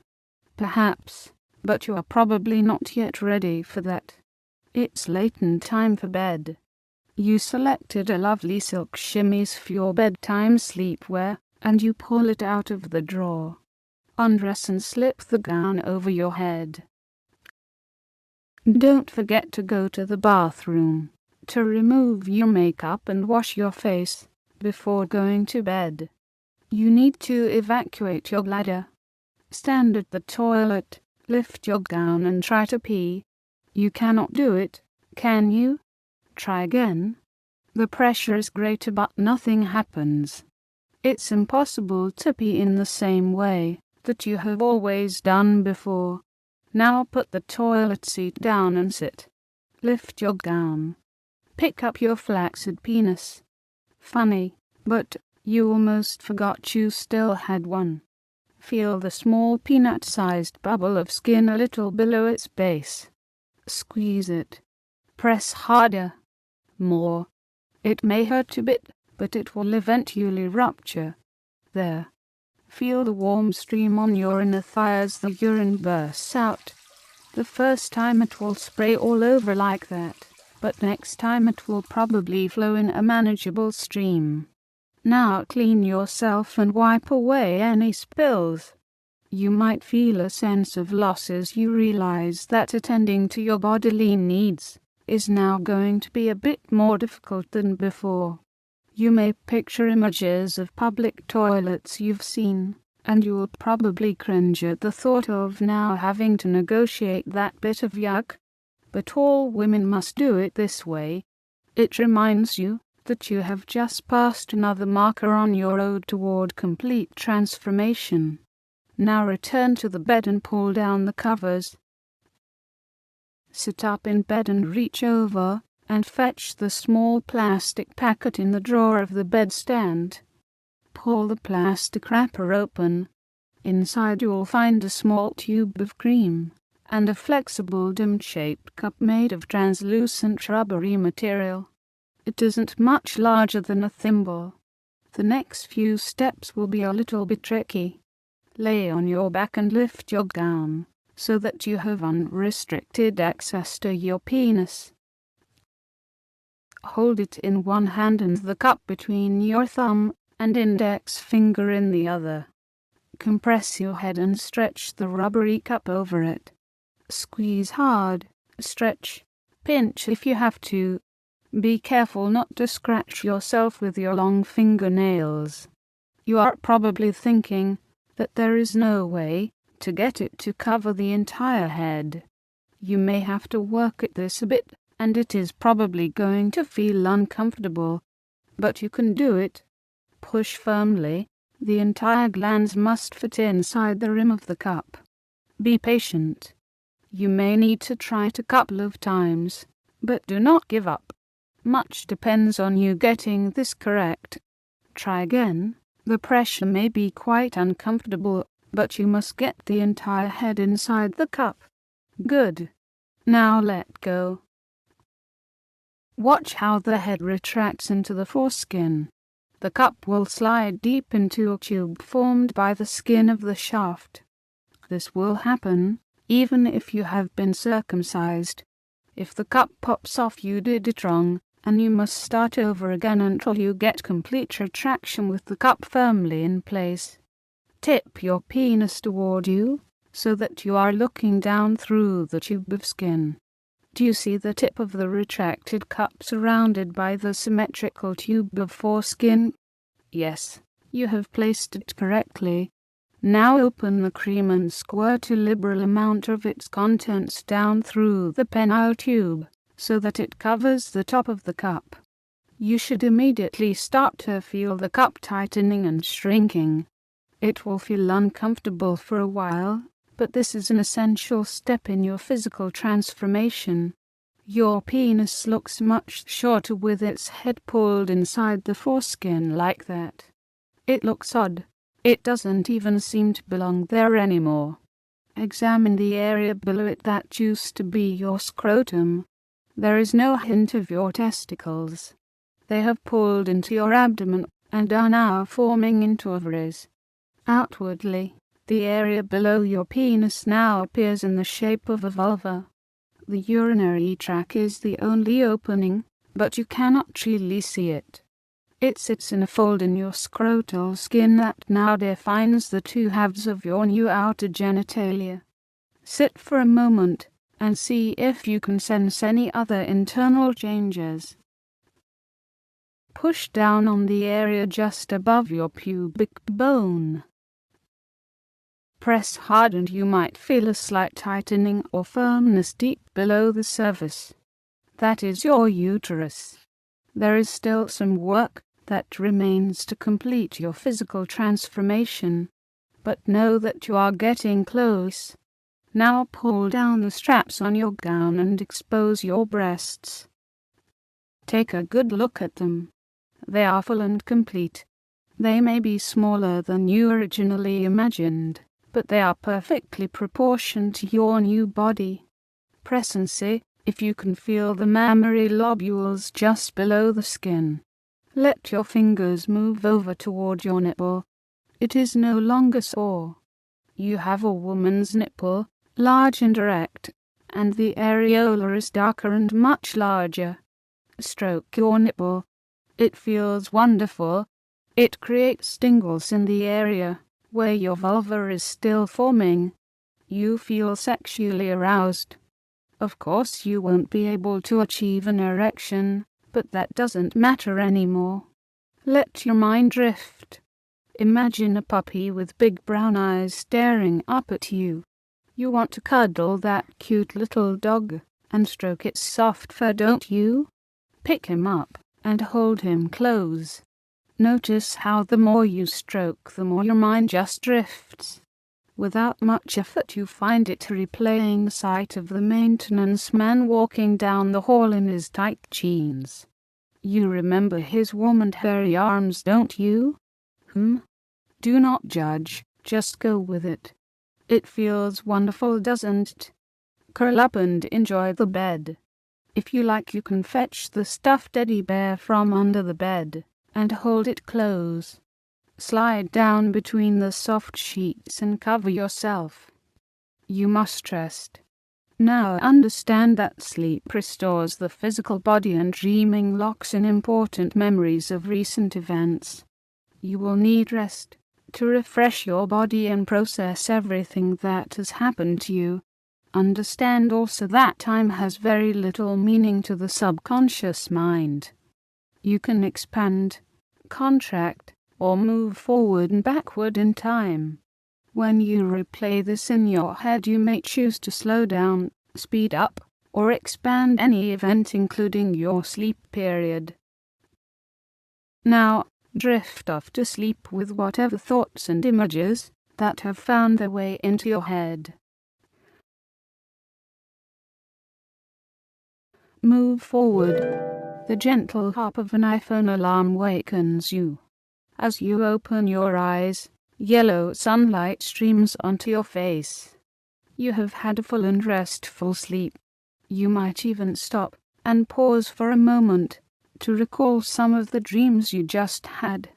Perhaps, but you are probably not yet ready for that. It's late and time for bed. You selected a lovely silk chemise for your bedtime sleepwear, and you pull it out of the drawer. Undress and slip the gown over your head. Don't forget to go to the bathroom to remove your makeup and wash your face before going to bed. You need to evacuate your bladder. Stand at the toilet, lift your gown and try to pee. You cannot do it, can you? Try again. The pressure is greater but nothing happens. It's impossible to pee in the same way that you have always done before. Now put the toilet seat down and sit. Lift your gown. Pick up your flaccid penis. Funny, but you almost forgot you still had one. Feel the small peanut-sized bubble of skin a little below its base. Squeeze it. Press harder. More. It may hurt a bit, but it will eventually rupture. There. Feel the warm stream on your inner thigh as the urine bursts out. The first time it will spray all over like that, but next time it will probably flow in a manageable stream. Now clean yourself and wipe away any spills. You might feel a sense of loss as you realize that attending to your bodily needs is now going to be a bit more difficult than before. You may picture images of public toilets you've seen, and you'll probably cringe at the thought of now having to negotiate that bit of yuck. But all women must do it this way. It reminds you that you have just passed another marker on your road toward complete transformation. Now return to the bed and pull down the covers. Sit up in bed and reach over and fetch the small plastic packet in the drawer of the bedstand. Pull the plastic wrapper open. Inside you'll find a small tube of cream and a flexible dome-shaped cup made of translucent rubbery material. It isn't much larger than a thimble. The next few steps will be a little bit tricky. Lay on your back and lift your gown so that you have unrestricted access to your penis. Hold it in one hand and the cup between your thumb and index finger in the other. Compress your head and stretch the rubbery cup over it. Squeeze hard, stretch, pinch if you have to. Be careful not to scratch yourself with your long fingernails. You are probably thinking that there is no way to get it to cover the entire head. You may have to work at this a bit, and it is probably going to feel uncomfortable. But you can do it. Push firmly. The entire glands must fit inside the rim of the cup. Be patient. You may need to try it a couple of times, but do not give up. Much depends on you getting this correct. Try again. The pressure may be quite uncomfortable, but you must get the entire head inside the cup. Good. Now let go. Watch how the head retracts into the foreskin. The cup will slide deep into a tube formed by the skin of the shaft. This will happen even if you have been circumcised. If the cup pops off, you did it wrong, and you must start over again until you get complete retraction with the cup firmly in place. Tip your penis toward you, so that you are looking down through the tube of skin. Do you see the tip of the retracted cup surrounded by the symmetrical tube of foreskin? Yes, you have placed it correctly. Now open the cream and squirt a liberal amount of its contents down through the penile tube, so that it covers the top of the cup. You should immediately start to feel the cup tightening and shrinking. It will feel uncomfortable for a while, but this is an essential step in your physical transformation. Your penis looks much shorter with its head pulled inside the foreskin like that. It looks odd. It doesn't even seem to belong there anymore. Examine the area below it that used to be your scrotum. There is no hint of your testicles. They have pulled into your abdomen and are now forming into ovaries. Outwardly, the area below your penis now appears in the shape of a vulva. The urinary tract is the only opening, but you cannot really see it. It sits in a fold in your scrotal skin that now defines the two halves of your new outer genitalia. Sit for a moment and see if you can sense any other internal changes. Push down on the area just above your pubic bone. Press hard and you might feel a slight tightening or firmness deep below the surface. That is your uterus. There is still some work that remains to complete your physical transformation, but know that you are getting close. Now pull down the straps on your gown and expose your breasts. Take a good look at them. They are full and complete. They may be smaller than you originally imagined, but they are perfectly proportioned to your new body. Press and see if you can feel the mammary lobules just below the skin. Let your fingers move over toward your nipple. It is no longer sore. You have a woman's nipple, large and erect, and the areola is darker and much larger. Stroke your nipple. It feels wonderful. It creates tingles in the area where your vulva is still forming. You feel sexually aroused. Of course, you won't be able to achieve an erection, but that doesn't matter anymore. Let your mind drift. Imagine a puppy with big brown eyes staring up at you. You want to cuddle that cute little dog and stroke its soft fur, don't you? Pick him up and hold him close. Notice how the more you stroke, the more your mind just drifts. Without much effort, you find it replaying the sight of the maintenance man walking down the hall in his tight jeans. You remember his warm and hairy arms, don't you? Do not judge, just go with it. It feels wonderful, doesn't it? Curl up and enjoy the bed. If you like, you can fetch the stuffed teddy bear from under the bed and hold it close. Slide down between the soft sheets and cover yourself. You must rest. Now understand that sleep restores the physical body and dreaming locks in important memories of recent events. You will need rest to refresh your body and process everything that has happened to you. Understand also that time has very little meaning to the subconscious mind. You can expand, contract, or move forward and backward in time. When you replay this in your head, you may choose to slow down, speed up, or expand any event including your sleep period. Now, drift off to sleep with whatever thoughts and images that have found their way into your head. Move forward. The gentle hop of an iPhone alarm wakens you. As you open your eyes, yellow sunlight streams onto your face. You have had a full and restful sleep. You might even stop and pause for a moment to recall some of the dreams you just had.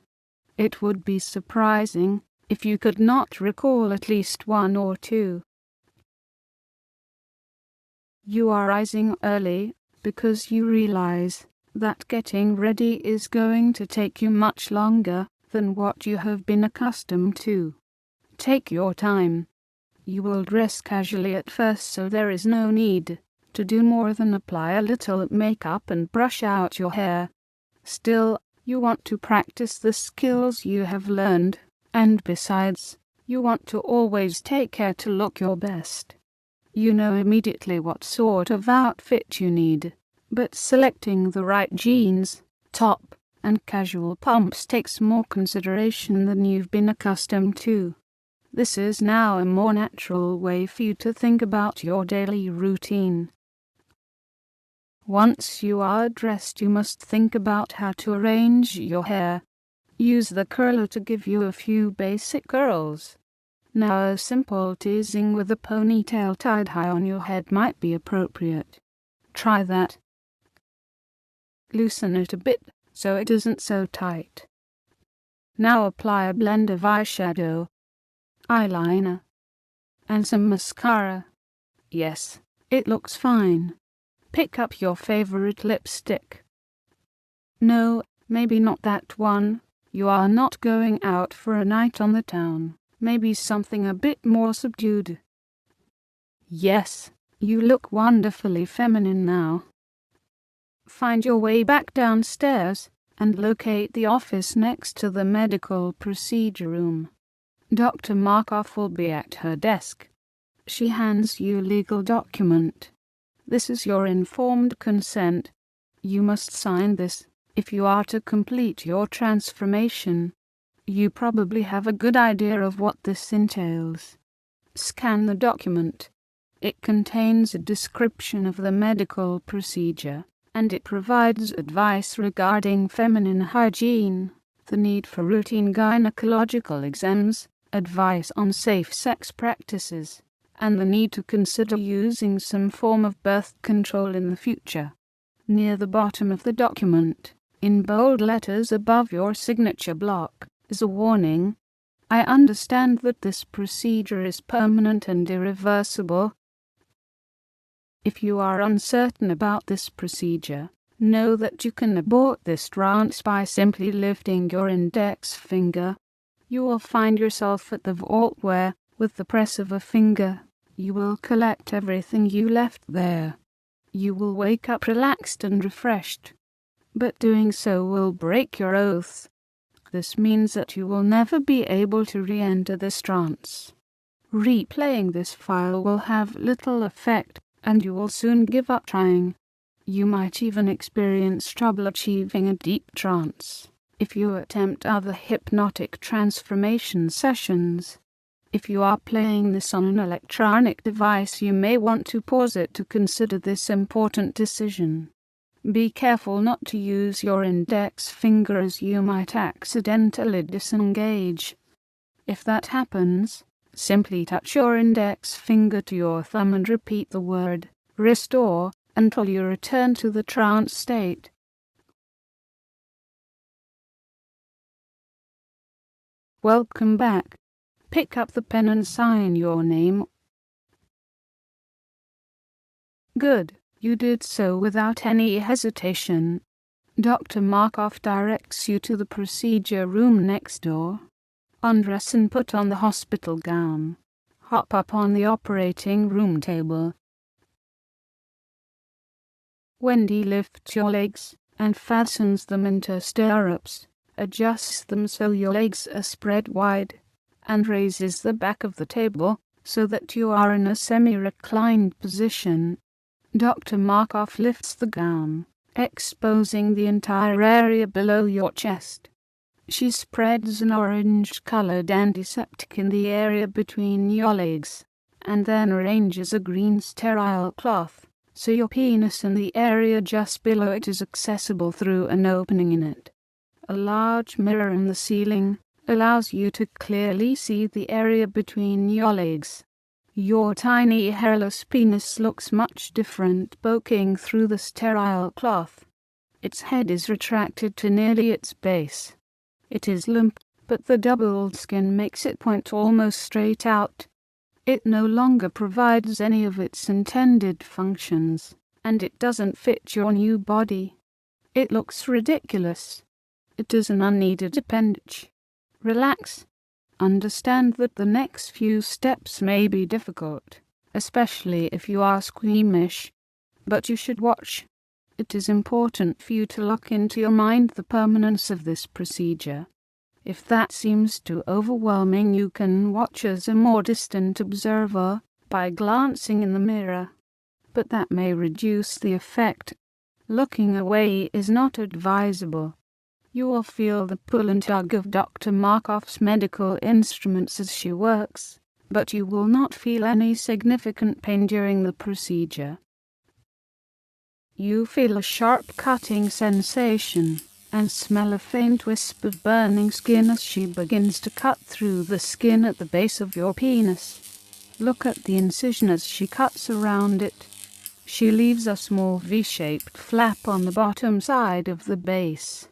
It would be surprising if you could not recall at least one or two. You are rising early because you realize that getting ready is going to take you much longer than what you have been accustomed to. Take your time. You will dress casually at first, so there is no need to do more than apply a little makeup and brush out your hair. Still, you want to practice the skills you have learned, and besides, you want to always take care to look your best. You know immediately what sort of outfit you need, but selecting the right jeans, top, and casual pumps takes more consideration than you've been accustomed to. This is now a more natural way for you to think about your daily routine. Once you are dressed, you must think about how to arrange your hair. Use the curler to give you a few basic curls. Now a simple teasing with a ponytail tied high on your head might be appropriate. Try that. Loosen it a bit so it isn't so tight. Now apply a blend of eyeshadow, eyeliner, and some mascara. Yes, it looks fine. Pick up your favorite lipstick. No, maybe not that one. You are not going out for a night on the town. Maybe something a bit more subdued. Yes, you look wonderfully feminine now. Find your way back downstairs and locate the office next to the medical procedure room. Dr. Markov will be at her desk. She hands you a legal document. This is your informed consent. You must sign this if you are to complete your transformation. You probably have a good idea of what this entails. Scan the document. It contains a description of the medical procedure and it provides advice regarding feminine hygiene, the need for routine gynecological exams, advice on safe sex practices, and the need to consider using some form of birth control in the future. Near the bottom of the document, in bold letters above your signature block, is a warning. I understand that this procedure is permanent and irreversible. If you are uncertain about this procedure, know that you can abort this trance by simply lifting your index finger. You will find yourself at the vault where, with the press of a finger, you will collect everything you left there. You will wake up relaxed and refreshed, but doing so will break your oath. This means that you will never be able to re-enter this trance. Replaying this file will have little effect, and you will soon give up trying. You might even experience trouble achieving a deep trance if you attempt other hypnotic transformation sessions. If you are playing this on an electronic device, you may want to pause it to consider this important decision. Be careful not to use your index finger, as you might accidentally disengage. If that happens, simply touch your index finger to your thumb and repeat the word "restore" until you return to the trance state. Welcome back. Pick up the pen and sign your name. Good, you did so without any hesitation. Dr. Markov directs you to the procedure room next door. Undress and put on the hospital gown. Hop up on the operating room table. Wendy lifts your legs and fastens them into stirrups, adjusts them so your legs are spread wide, and raises the back of the table so that you are in a semi-reclined position. Dr. Markov lifts the gown, exposing the entire area below your chest. She spreads an orange-colored antiseptic in the area between your legs, and then arranges a green sterile cloth, so your penis and the area just below it is accessible through an opening in it. A large mirror in the ceiling allows you to clearly see the area between your legs. Your tiny hairless penis looks much different poking through the sterile cloth. Its head is retracted to nearly its base. It is limp, but the doubled skin makes it point almost straight out. It no longer provides any of its intended functions, and it doesn't fit your new body. It looks ridiculous. It is an unneeded appendage. Relax. Understand that the next few steps may be difficult, especially if you are squeamish, but you should watch. It is important for you to lock into your mind the permanence of this procedure. If that seems too overwhelming, you can watch as a more distant observer by glancing in the mirror, but that may reduce the effect. Looking away is not advisable. You will feel the pull and tug of Dr. Markov's medical instruments as she works, but you will not feel any significant pain during the procedure. You feel a sharp cutting sensation and smell a faint wisp of burning skin as she begins to cut through the skin at the base of your penis. Look at the incision as she cuts around it. She leaves a small V-shaped flap on the bottom side of the base.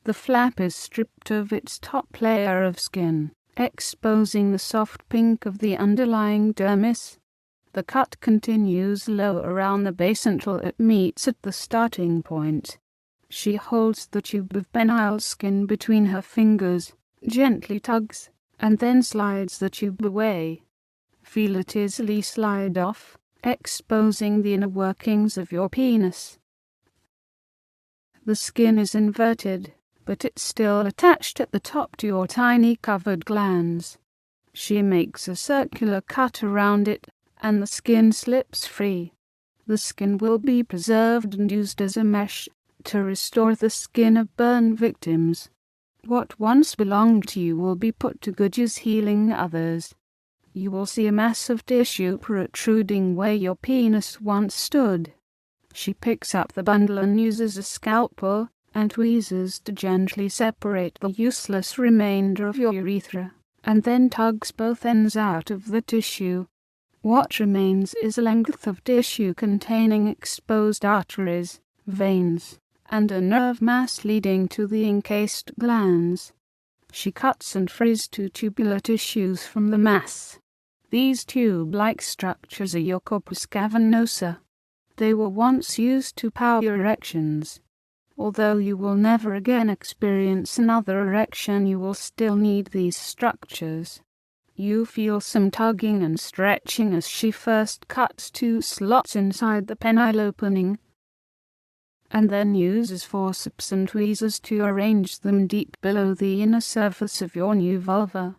The flap is stripped of its top layer of skin, exposing the soft pink of the underlying dermis. The cut continues low around the base until it meets at the starting point. She holds the tube of penile skin between her fingers, gently tugs, and then slides the tube away. Feel it easily slide off, exposing the inner workings of your penis. The skin is inverted, but it's still attached at the top to your tiny covered glands. She makes a circular cut around it, and the skin slips free. The skin will be preserved and used as a mesh to restore the skin of burn victims. What once belonged to you will be put to good use healing others. You will see a mass of tissue protruding where your penis once stood. She picks up the bundle and uses a scalpel and tweezers to gently separate the useless remainder of your urethra, and then tugs both ends out of the tissue. What remains is a length of tissue containing exposed arteries, veins, and a nerve mass leading to the encased glands. She cuts and frees two tubular tissues from the mass. These tube-like structures are your corpus cavernosa. They were once used to power your erections. Although you will never again experience another erection, you will still need these structures. You feel some tugging and stretching as she first cuts two slots inside the penile opening, and then uses forceps and tweezers to arrange them deep below the inner surface of your new vulva.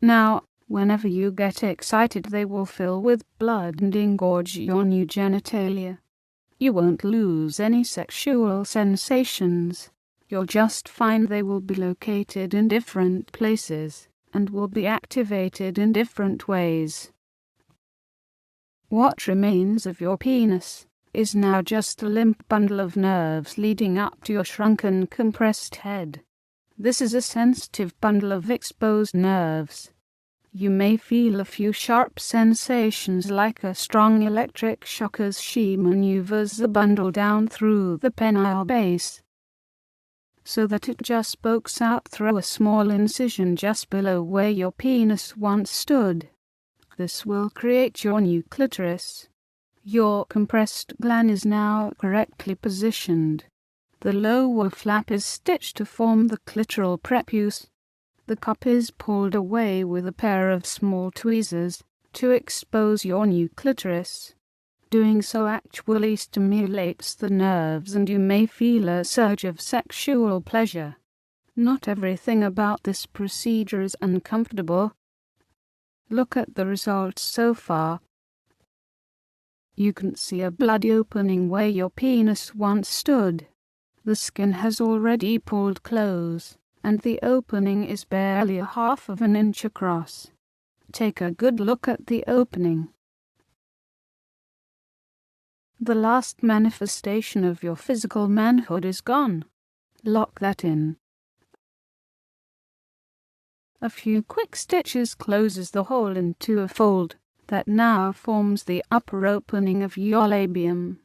Now, whenever you get excited, they will fill with blood and engorge your new genitalia. You won't lose any sexual sensations. You'll just find they will be located in different places and will be activated in different ways. What remains of your penis is now just a limp bundle of nerves leading up to your shrunken, compressed head. This is a sensitive bundle of exposed nerves. You may feel a few sharp sensations like a strong electric shock as she maneuvers the bundle down through the penile base, so that it just pokes out through a small incision just below where your penis once stood. This will create your new clitoris. Your compressed gland is now correctly positioned. The lower flap is stitched to form the clitoral prepuce. The cup is pulled away with a pair of small tweezers to expose your new clitoris. Doing so actually stimulates the nerves and you may feel a surge of sexual pleasure. Not everything about this procedure is uncomfortable. Look at the results so far. You can see a bloody opening where your penis once stood. The skin has already pulled close, and the opening is barely a half of an inch across. Take a good look at the opening. The last manifestation of your physical manhood is gone. Lock that in. A few quick stitches closes the hole into a fold that now forms the upper opening of your labium.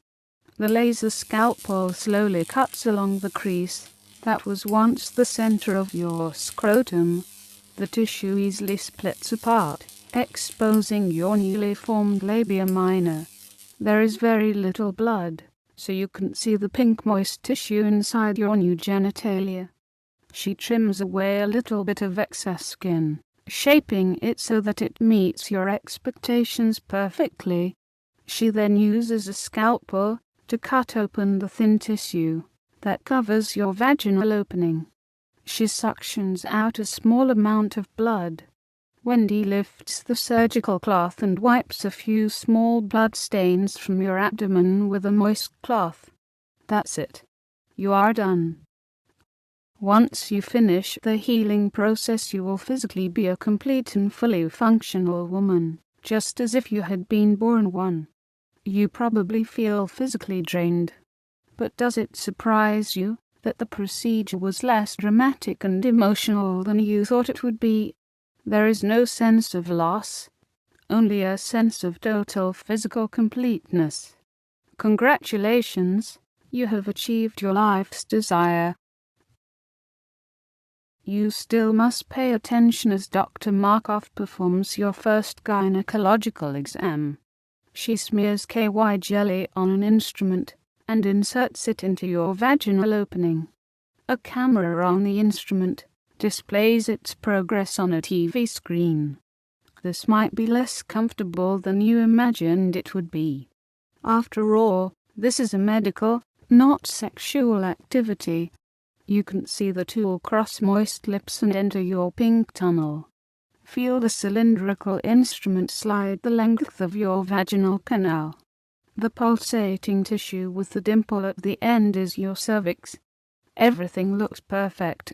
The laser scalpel slowly cuts along the crease that was once the center of your scrotum. The tissue easily splits apart, exposing your newly formed labia minor. There is very little blood, so you can see the pink moist tissue inside your new genitalia. She trims away a little bit of excess skin, shaping it so that it meets your expectations perfectly. She then uses a scalpel to cut open the thin tissue that covers your vaginal opening. She suctions out a small amount of blood. Wendy lifts the surgical cloth and wipes a few small blood stains from your abdomen with a moist cloth. That's it. You are done. Once you finish the healing process, you will physically be a complete and fully functional woman, just as if you had been born one. You probably feel physically drained. But does it surprise you that the procedure was less dramatic and emotional than you thought it would be? There is no sense of loss, only a sense of total physical completeness. Congratulations, you have achieved your life's desire. You still must pay attention as Dr. Markov performs your first gynecological exam. She smears KY jelly on an instrument and inserts it into your vaginal opening. A camera on the instrument displays its progress on a TV screen. This might be less comfortable than you imagined it would be. After all, this is a medical, not sexual activity. You can see the tool cross moist lips and enter your pink tunnel. Feel the cylindrical instrument slide the length of your vaginal canal. The pulsating tissue with the dimple at the end is your cervix. Everything looks perfect.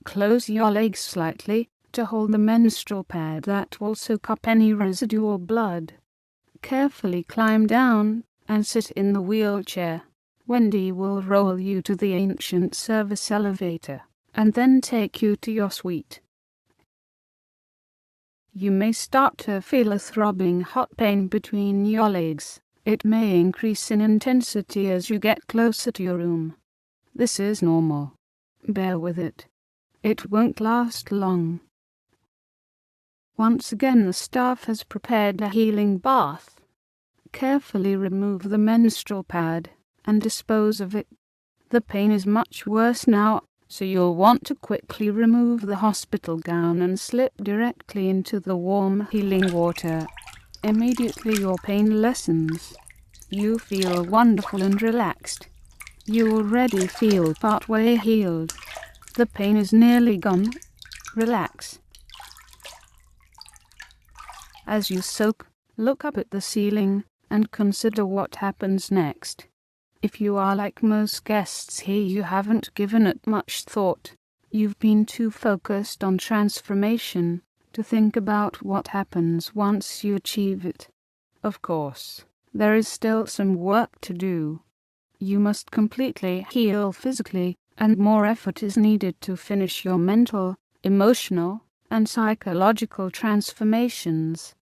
Close your legs slightly to hold the menstrual pad that will soak up any residual blood. Carefully climb down and sit in the wheelchair. Wendy will roll you to the ancient service elevator, and then take you to your suite. You may start to feel a throbbing hot pain between your legs. It may increase in intensity as you get closer to your room. This is normal. Bear with it. It won't last long. Once again, the staff has prepared a healing bath. Carefully remove the menstrual pad and dispose of it. The pain is much worse now, so you'll want to quickly remove the hospital gown and slip directly into the warm healing water. Immediately your pain lessens. You feel wonderful and relaxed. You already feel partway healed. The pain is nearly gone. Relax. As you soak, look up at the ceiling and consider what happens next. If you are like most guests here, you haven't given it much thought. You've been too focused on transformation to think about what happens once you achieve it. Of course, there is still some work to do. You must completely heal physically, and more effort is needed to finish your mental, emotional, and psychological transformations.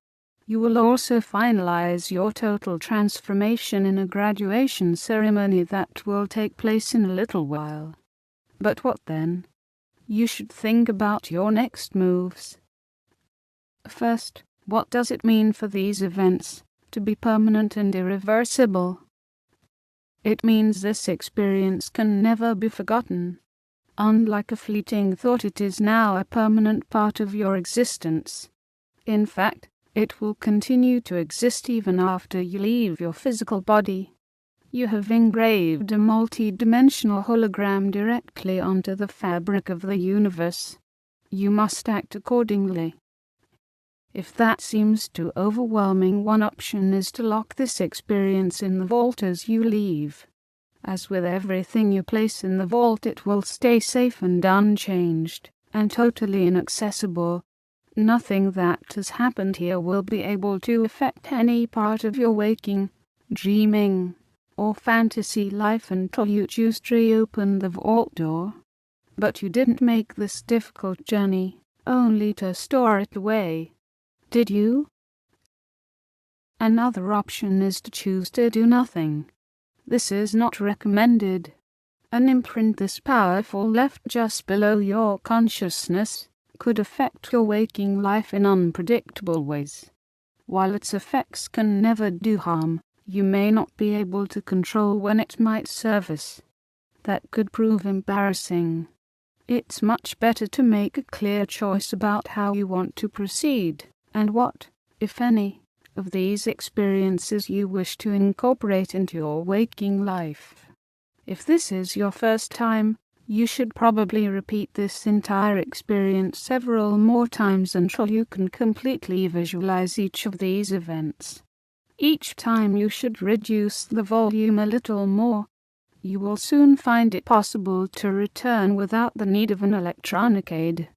You will also finalize your total transformation in a graduation ceremony that will take place in a little while. But what then? You should think about your next moves. First, what does it mean for these events to be permanent and irreversible? It means this experience can never be forgotten. Unlike a fleeting thought, it is now a permanent part of your existence. In fact, it will continue to exist even after you leave your physical body. You have engraved a multi-dimensional hologram directly onto the fabric of the universe. You must act accordingly. If that seems too overwhelming, one option is to lock this experience in the vault as you leave. As with everything you place in the vault, it will stay safe and unchanged, and totally inaccessible. Nothing that has happened here will be able to affect any part of your waking, dreaming, or fantasy life until you choose to reopen the vault door. But you didn't make this difficult journey only to store it away, did you? Another option is to choose to do nothing. This is not recommended. An imprint this powerful left just below your consciousness could affect your waking life in unpredictable ways. While its effects can never do harm, you may not be able to control when it might surface. That could prove embarrassing. It's much better to make a clear choice about how you want to proceed, and what, if any, of these experiences you wish to incorporate into your waking life. If this is your first time, you should probably repeat this entire experience several more times until you can completely visualize each of these events. Each time you should reduce the volume a little more. You will soon find it possible to return without the need of an electronic aid.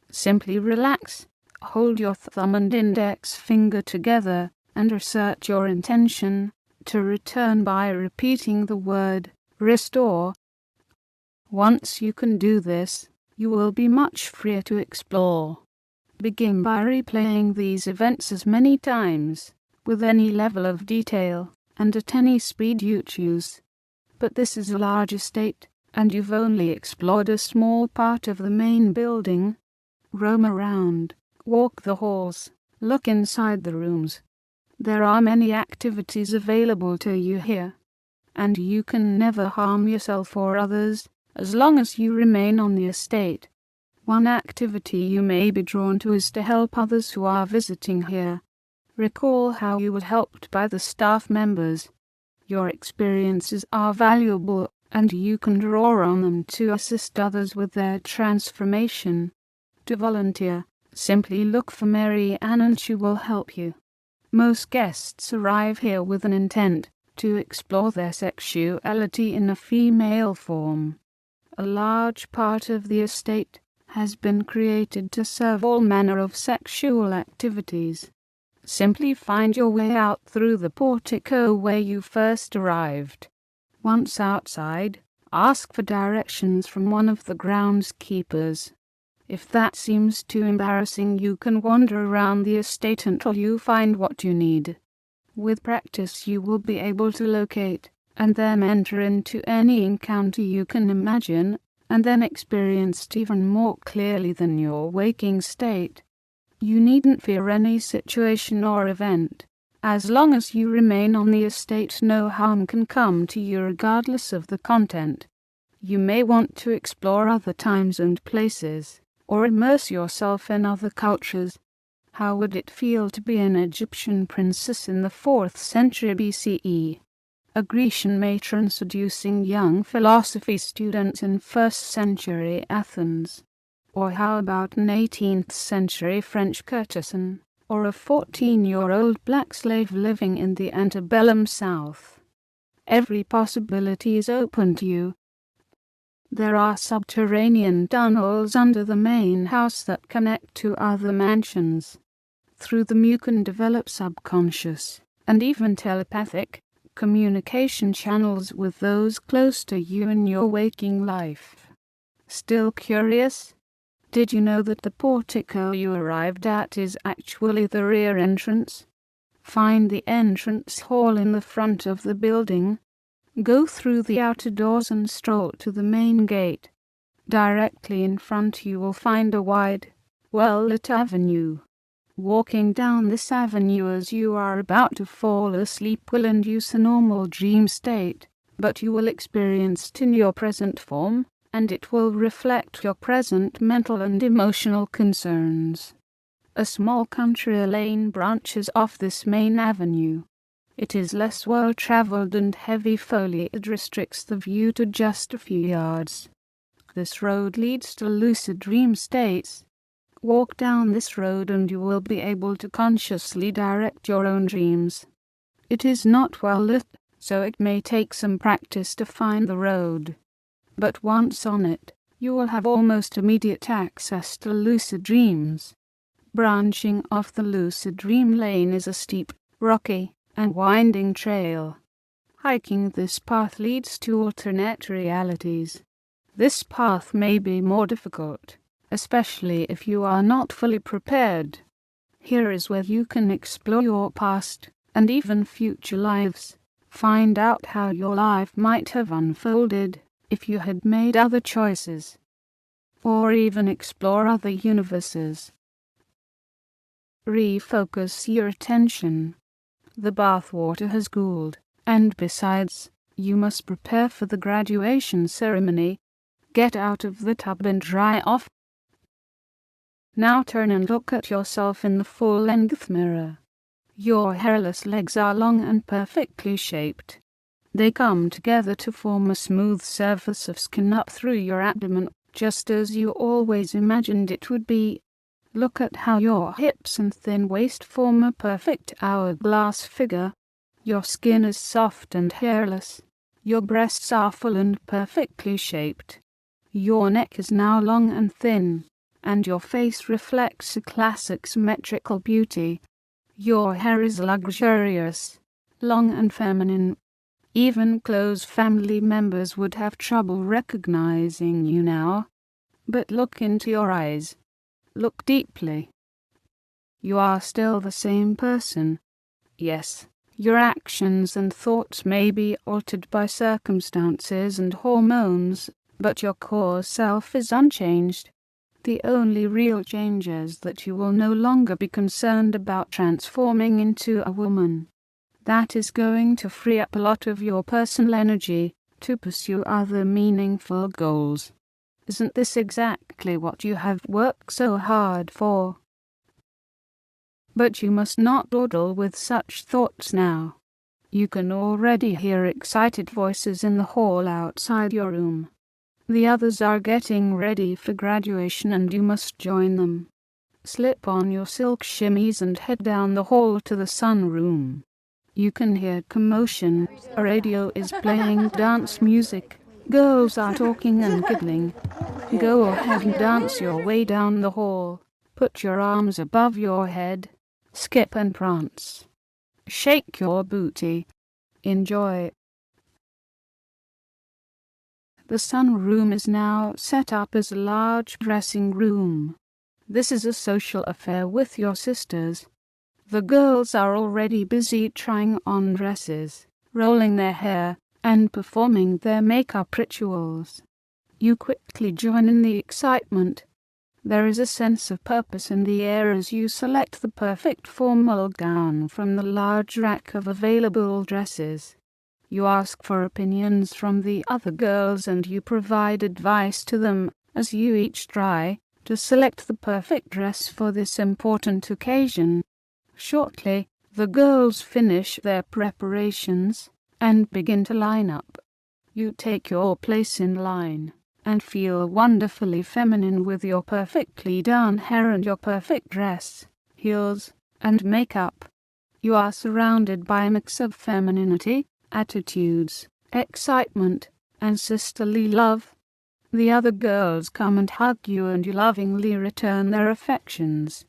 Simply relax, hold your thumb and index finger together, and assert your intention to return by repeating the word restore. Once you can do this, you will be much freer to explore. Begin by replaying these events as many times, with any level of detail, and at any speed you choose. But this is a large estate, and you've only explored a small part of the main building. Roam around, walk the halls, look inside the rooms. There are many activities available to you here, and you can never harm yourself or others as long as you remain on the estate. One activity you may be drawn to is to help others who are visiting here. Recall how you were helped by the staff members. Your experiences are valuable, and you can draw on them to assist others with their transformation. To volunteer, simply look for Mary Ann and she will help you. Most guests arrive here with an intent to explore their sexuality in a female form. A large part of the estate has been created to serve all manner of sexual activities. Simply find your way out through the portico where you first arrived. Once outside, ask for directions from one of the groundskeepers. If that seems too embarrassing, you can wander around the estate until you find what you need. With practice, you will be able to locate and then enter into any encounter you can imagine, and then experience it even more clearly than your waking state. You needn't fear any situation or event. As long as you remain on the estate, no harm can come to you regardless of the content. You may want to explore other times and places, or immerse yourself in other cultures. How would it feel to be an Egyptian princess in the 4th century BCE? A Grecian matron seducing young philosophy students in 1st century Athens? Or how about an 18th century French courtesan, or a 14-year-old black slave living in the antebellum South? Every possibility is open to you. There are subterranean tunnels under the main house that connect to other mansions. Through them you can develop subconscious, and even telepathic, communication channels with those close to you in your waking life. Still curious? Did you know that the portico you arrived at is actually the rear entrance? Find the entrance hall in the front of the building. Go through the outer doors and stroll to the main gate. Directly in front you will find a wide, well-lit avenue. Walking down this avenue as you are about to fall asleep will induce a normal dream state, but you will experience it in your present form, and it will reflect your present mental and emotional concerns. A small country lane branches off this main avenue. It is less well-traveled and heavy foliage restricts the view to just a few yards. This road leads to lucid dream states. Walk down this road and you will be able to consciously direct your own dreams. It is not well lit, so it may take some practice to find the road. But once on it, you will have almost immediate access to lucid dreams. Branching off the lucid dream lane is a steep, rocky, and winding trail. Hiking this path leads to alternate realities. This path may be more difficult, especially if you are not fully prepared. Here is where you can explore your past and even future lives. Find out how your life might have unfolded if you had made other choices, or even explore other universes. Refocus your attention. The bathwater has cooled, and besides, you must prepare for the graduation ceremony. Get out of the tub and dry off. Now turn and look at yourself in the full-length mirror. Your hairless legs are long and perfectly shaped. They come together to form a smooth surface of skin up through your abdomen, just as you always imagined it would be. Look at how your hips and thin waist form a perfect hourglass figure. Your skin is soft and hairless. Your breasts are full and perfectly shaped. Your neck is now long and thin, and your face reflects a classic symmetrical beauty. Your hair is luxurious, long and feminine. Even close family members would have trouble recognizing you now. But look into your eyes. Look deeply. You are still the same person. Yes, your actions and thoughts may be altered by circumstances and hormones, but your core self is unchanged. The only real change is that you will no longer be concerned about transforming into a woman. That is going to free up a lot of your personal energy to pursue other meaningful goals. Isn't this exactly what you have worked so hard for? But you must not dawdle with such thoughts now. You can already hear excited voices in the hall outside your room. The others are getting ready for graduation and you must join them. Slip on your silk shimmies and head down the hall to the sunroom. You can hear commotion. A radio is playing dance music. Girls are talking and giggling. Go ahead and dance your way down the hall. Put your arms above your head. skip and prance. Shake your booty. Enjoy. The sunroom is now set up as a large dressing room. This is a social affair with your sisters. The girls are already busy trying on dresses, rolling their hair, and performing their makeup rituals. You quickly join in the excitement. There is a sense of purpose in the air as you select the perfect formal gown from the large rack of available dresses. You ask for opinions from the other girls and you provide advice to them as you each try to select the perfect dress for this important occasion. Shortly, the girls finish their preparations and begin to line up. You take your place in line and feel wonderfully feminine with your perfectly done hair and your perfect dress, heels, and makeup. You are surrounded by a mix of femininity, attitudes, excitement, and sisterly love. The other girls come and hug you and you lovingly return their affections.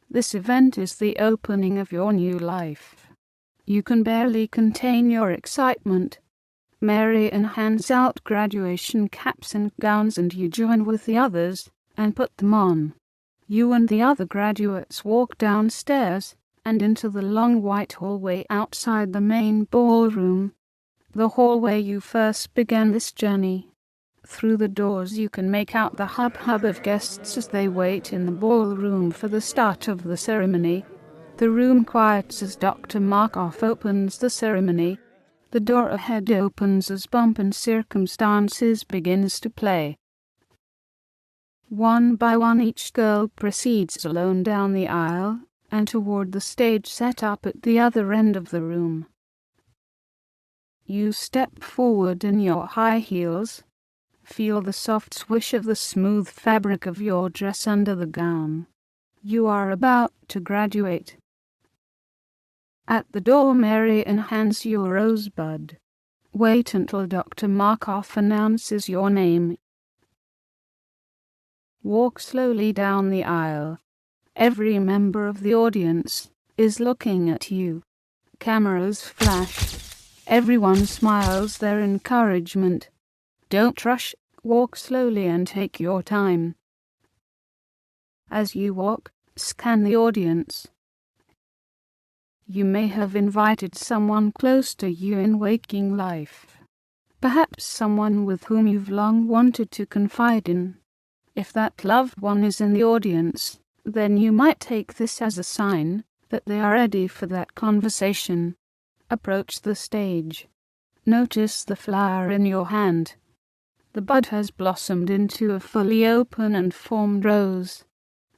This event is the opening of your new life. You can barely contain your excitement. Mary hands out graduation caps and gowns and you join with the others and put them on. You and the other graduates walk downstairs and into the long white hallway outside the main ballroom. The hallway you first began this journey. Through the doors you can make out the hub of guests as they wait in the ballroom for the start of the ceremony. The room quiets as Dr. Markov opens the ceremony. The door ahead opens as Pomp and Circumstances begins to play. One by one each girl proceeds alone down the aisle and toward the stage set up at the other end of the room. You step forward in your high heels. Feel the soft swish of the smooth fabric of your dress under the gown. You are about to graduate. At the door, Mary hands you a rosebud. Wait until Dr. Markov announces your name. Walk slowly down the aisle. Every member of the audience is looking at you. Cameras flash. Everyone smiles their encouragement. Don't rush, walk slowly and take your time. As you walk, scan the audience. You may have invited someone close to you in waking life. Perhaps someone with whom you've long wanted to confide in. If that loved one is in the audience, then you might take this as a sign that they are ready for that conversation. Approach the stage. Notice the flower in your hand. The bud has blossomed into a fully open and formed rose.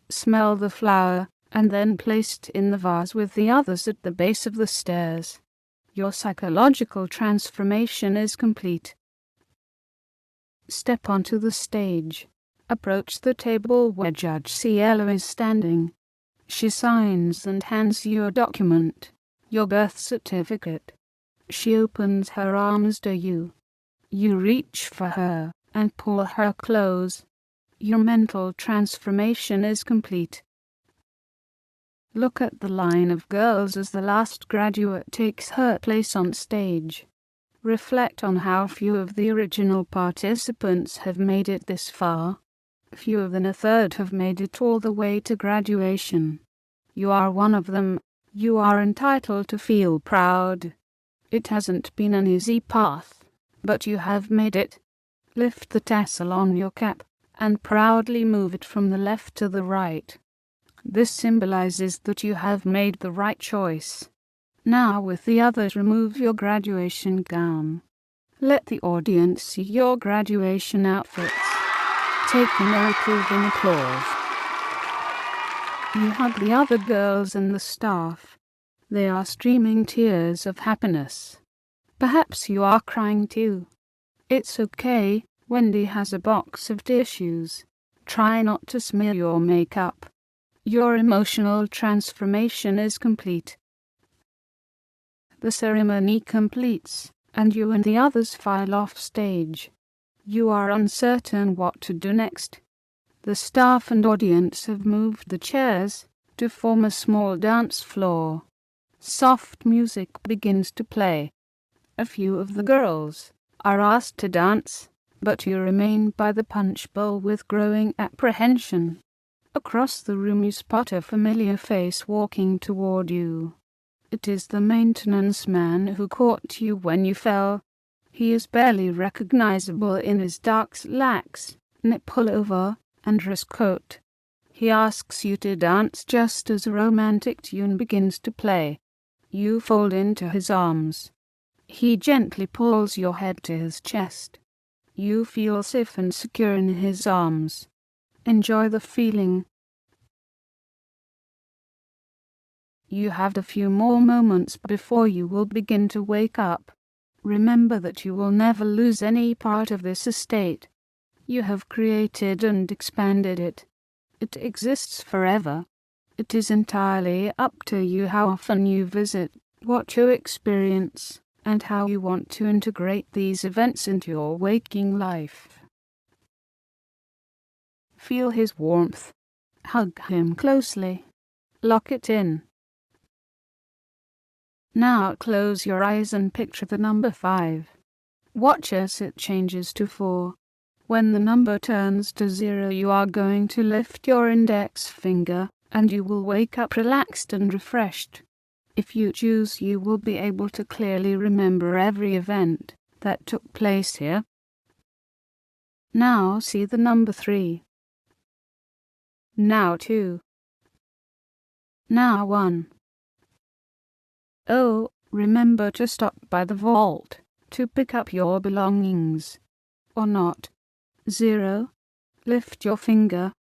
Smell the flower, and then place it in the vase with the others at the base of the stairs. Your psychological transformation is complete. Step onto the stage. Approach the table where Judge Cielo is standing. She signs and hands you a document, your birth certificate. She opens her arms to you. You reach for her and pull her close. Your mental transformation is complete. Look at the line of girls as the last graduate takes her place on stage. Reflect on how few of the original participants have made it this far. Fewer than a third have made it all the way to graduation. You are one of them. You are entitled to feel proud. It hasn't been an easy path, but you have made it. Lift the tassel on your cap and proudly move it from the left to the right. This symbolizes that you have made the right choice. Now, with the others, remove your graduation gown. Let the audience see your graduation outfits. Take their approving applause. You hug the other girls and the staff. They are streaming tears of happiness. Perhaps you are crying too. It's okay. Wendy has a box of tissues. Try not to smear your makeup. Your emotional transformation is complete. The ceremony completes, and you and the others file off stage. You are uncertain what to do next. The staff and audience have moved the chairs to form a small dance floor. Soft music begins to play. A few of the girls are asked to dance, but you remain by the punch bowl with growing apprehension. Across the room you spot a familiar face walking toward you. It is the maintenance man who caught you when you fell. He is barely recognizable in his dark slacks, knit pullover, and dress coat. He asks you to dance just as a romantic tune begins to play. You fold into his arms. He gently pulls your head to his chest. You feel safe and secure in his arms. Enjoy the feeling. You have a few more moments before you will begin to wake up. Remember that you will never lose any part of this estate. You have created and expanded it. It exists forever. It is entirely up to you how often you visit, what you experience, and how you want to integrate these events into your waking life. Feel his warmth. Hug him closely. Lock it in. Now close your eyes and picture the number 5. Watch as it changes to 4. When the number turns to 0, you are going to lift your index finger, and you will wake up relaxed and refreshed. If you choose, you will be able to clearly remember every event that took place here. Now see the number 3. Now 2. Now 1. Oh, remember to stop by the vault to pick up your belongings. Or not. 0. Lift your finger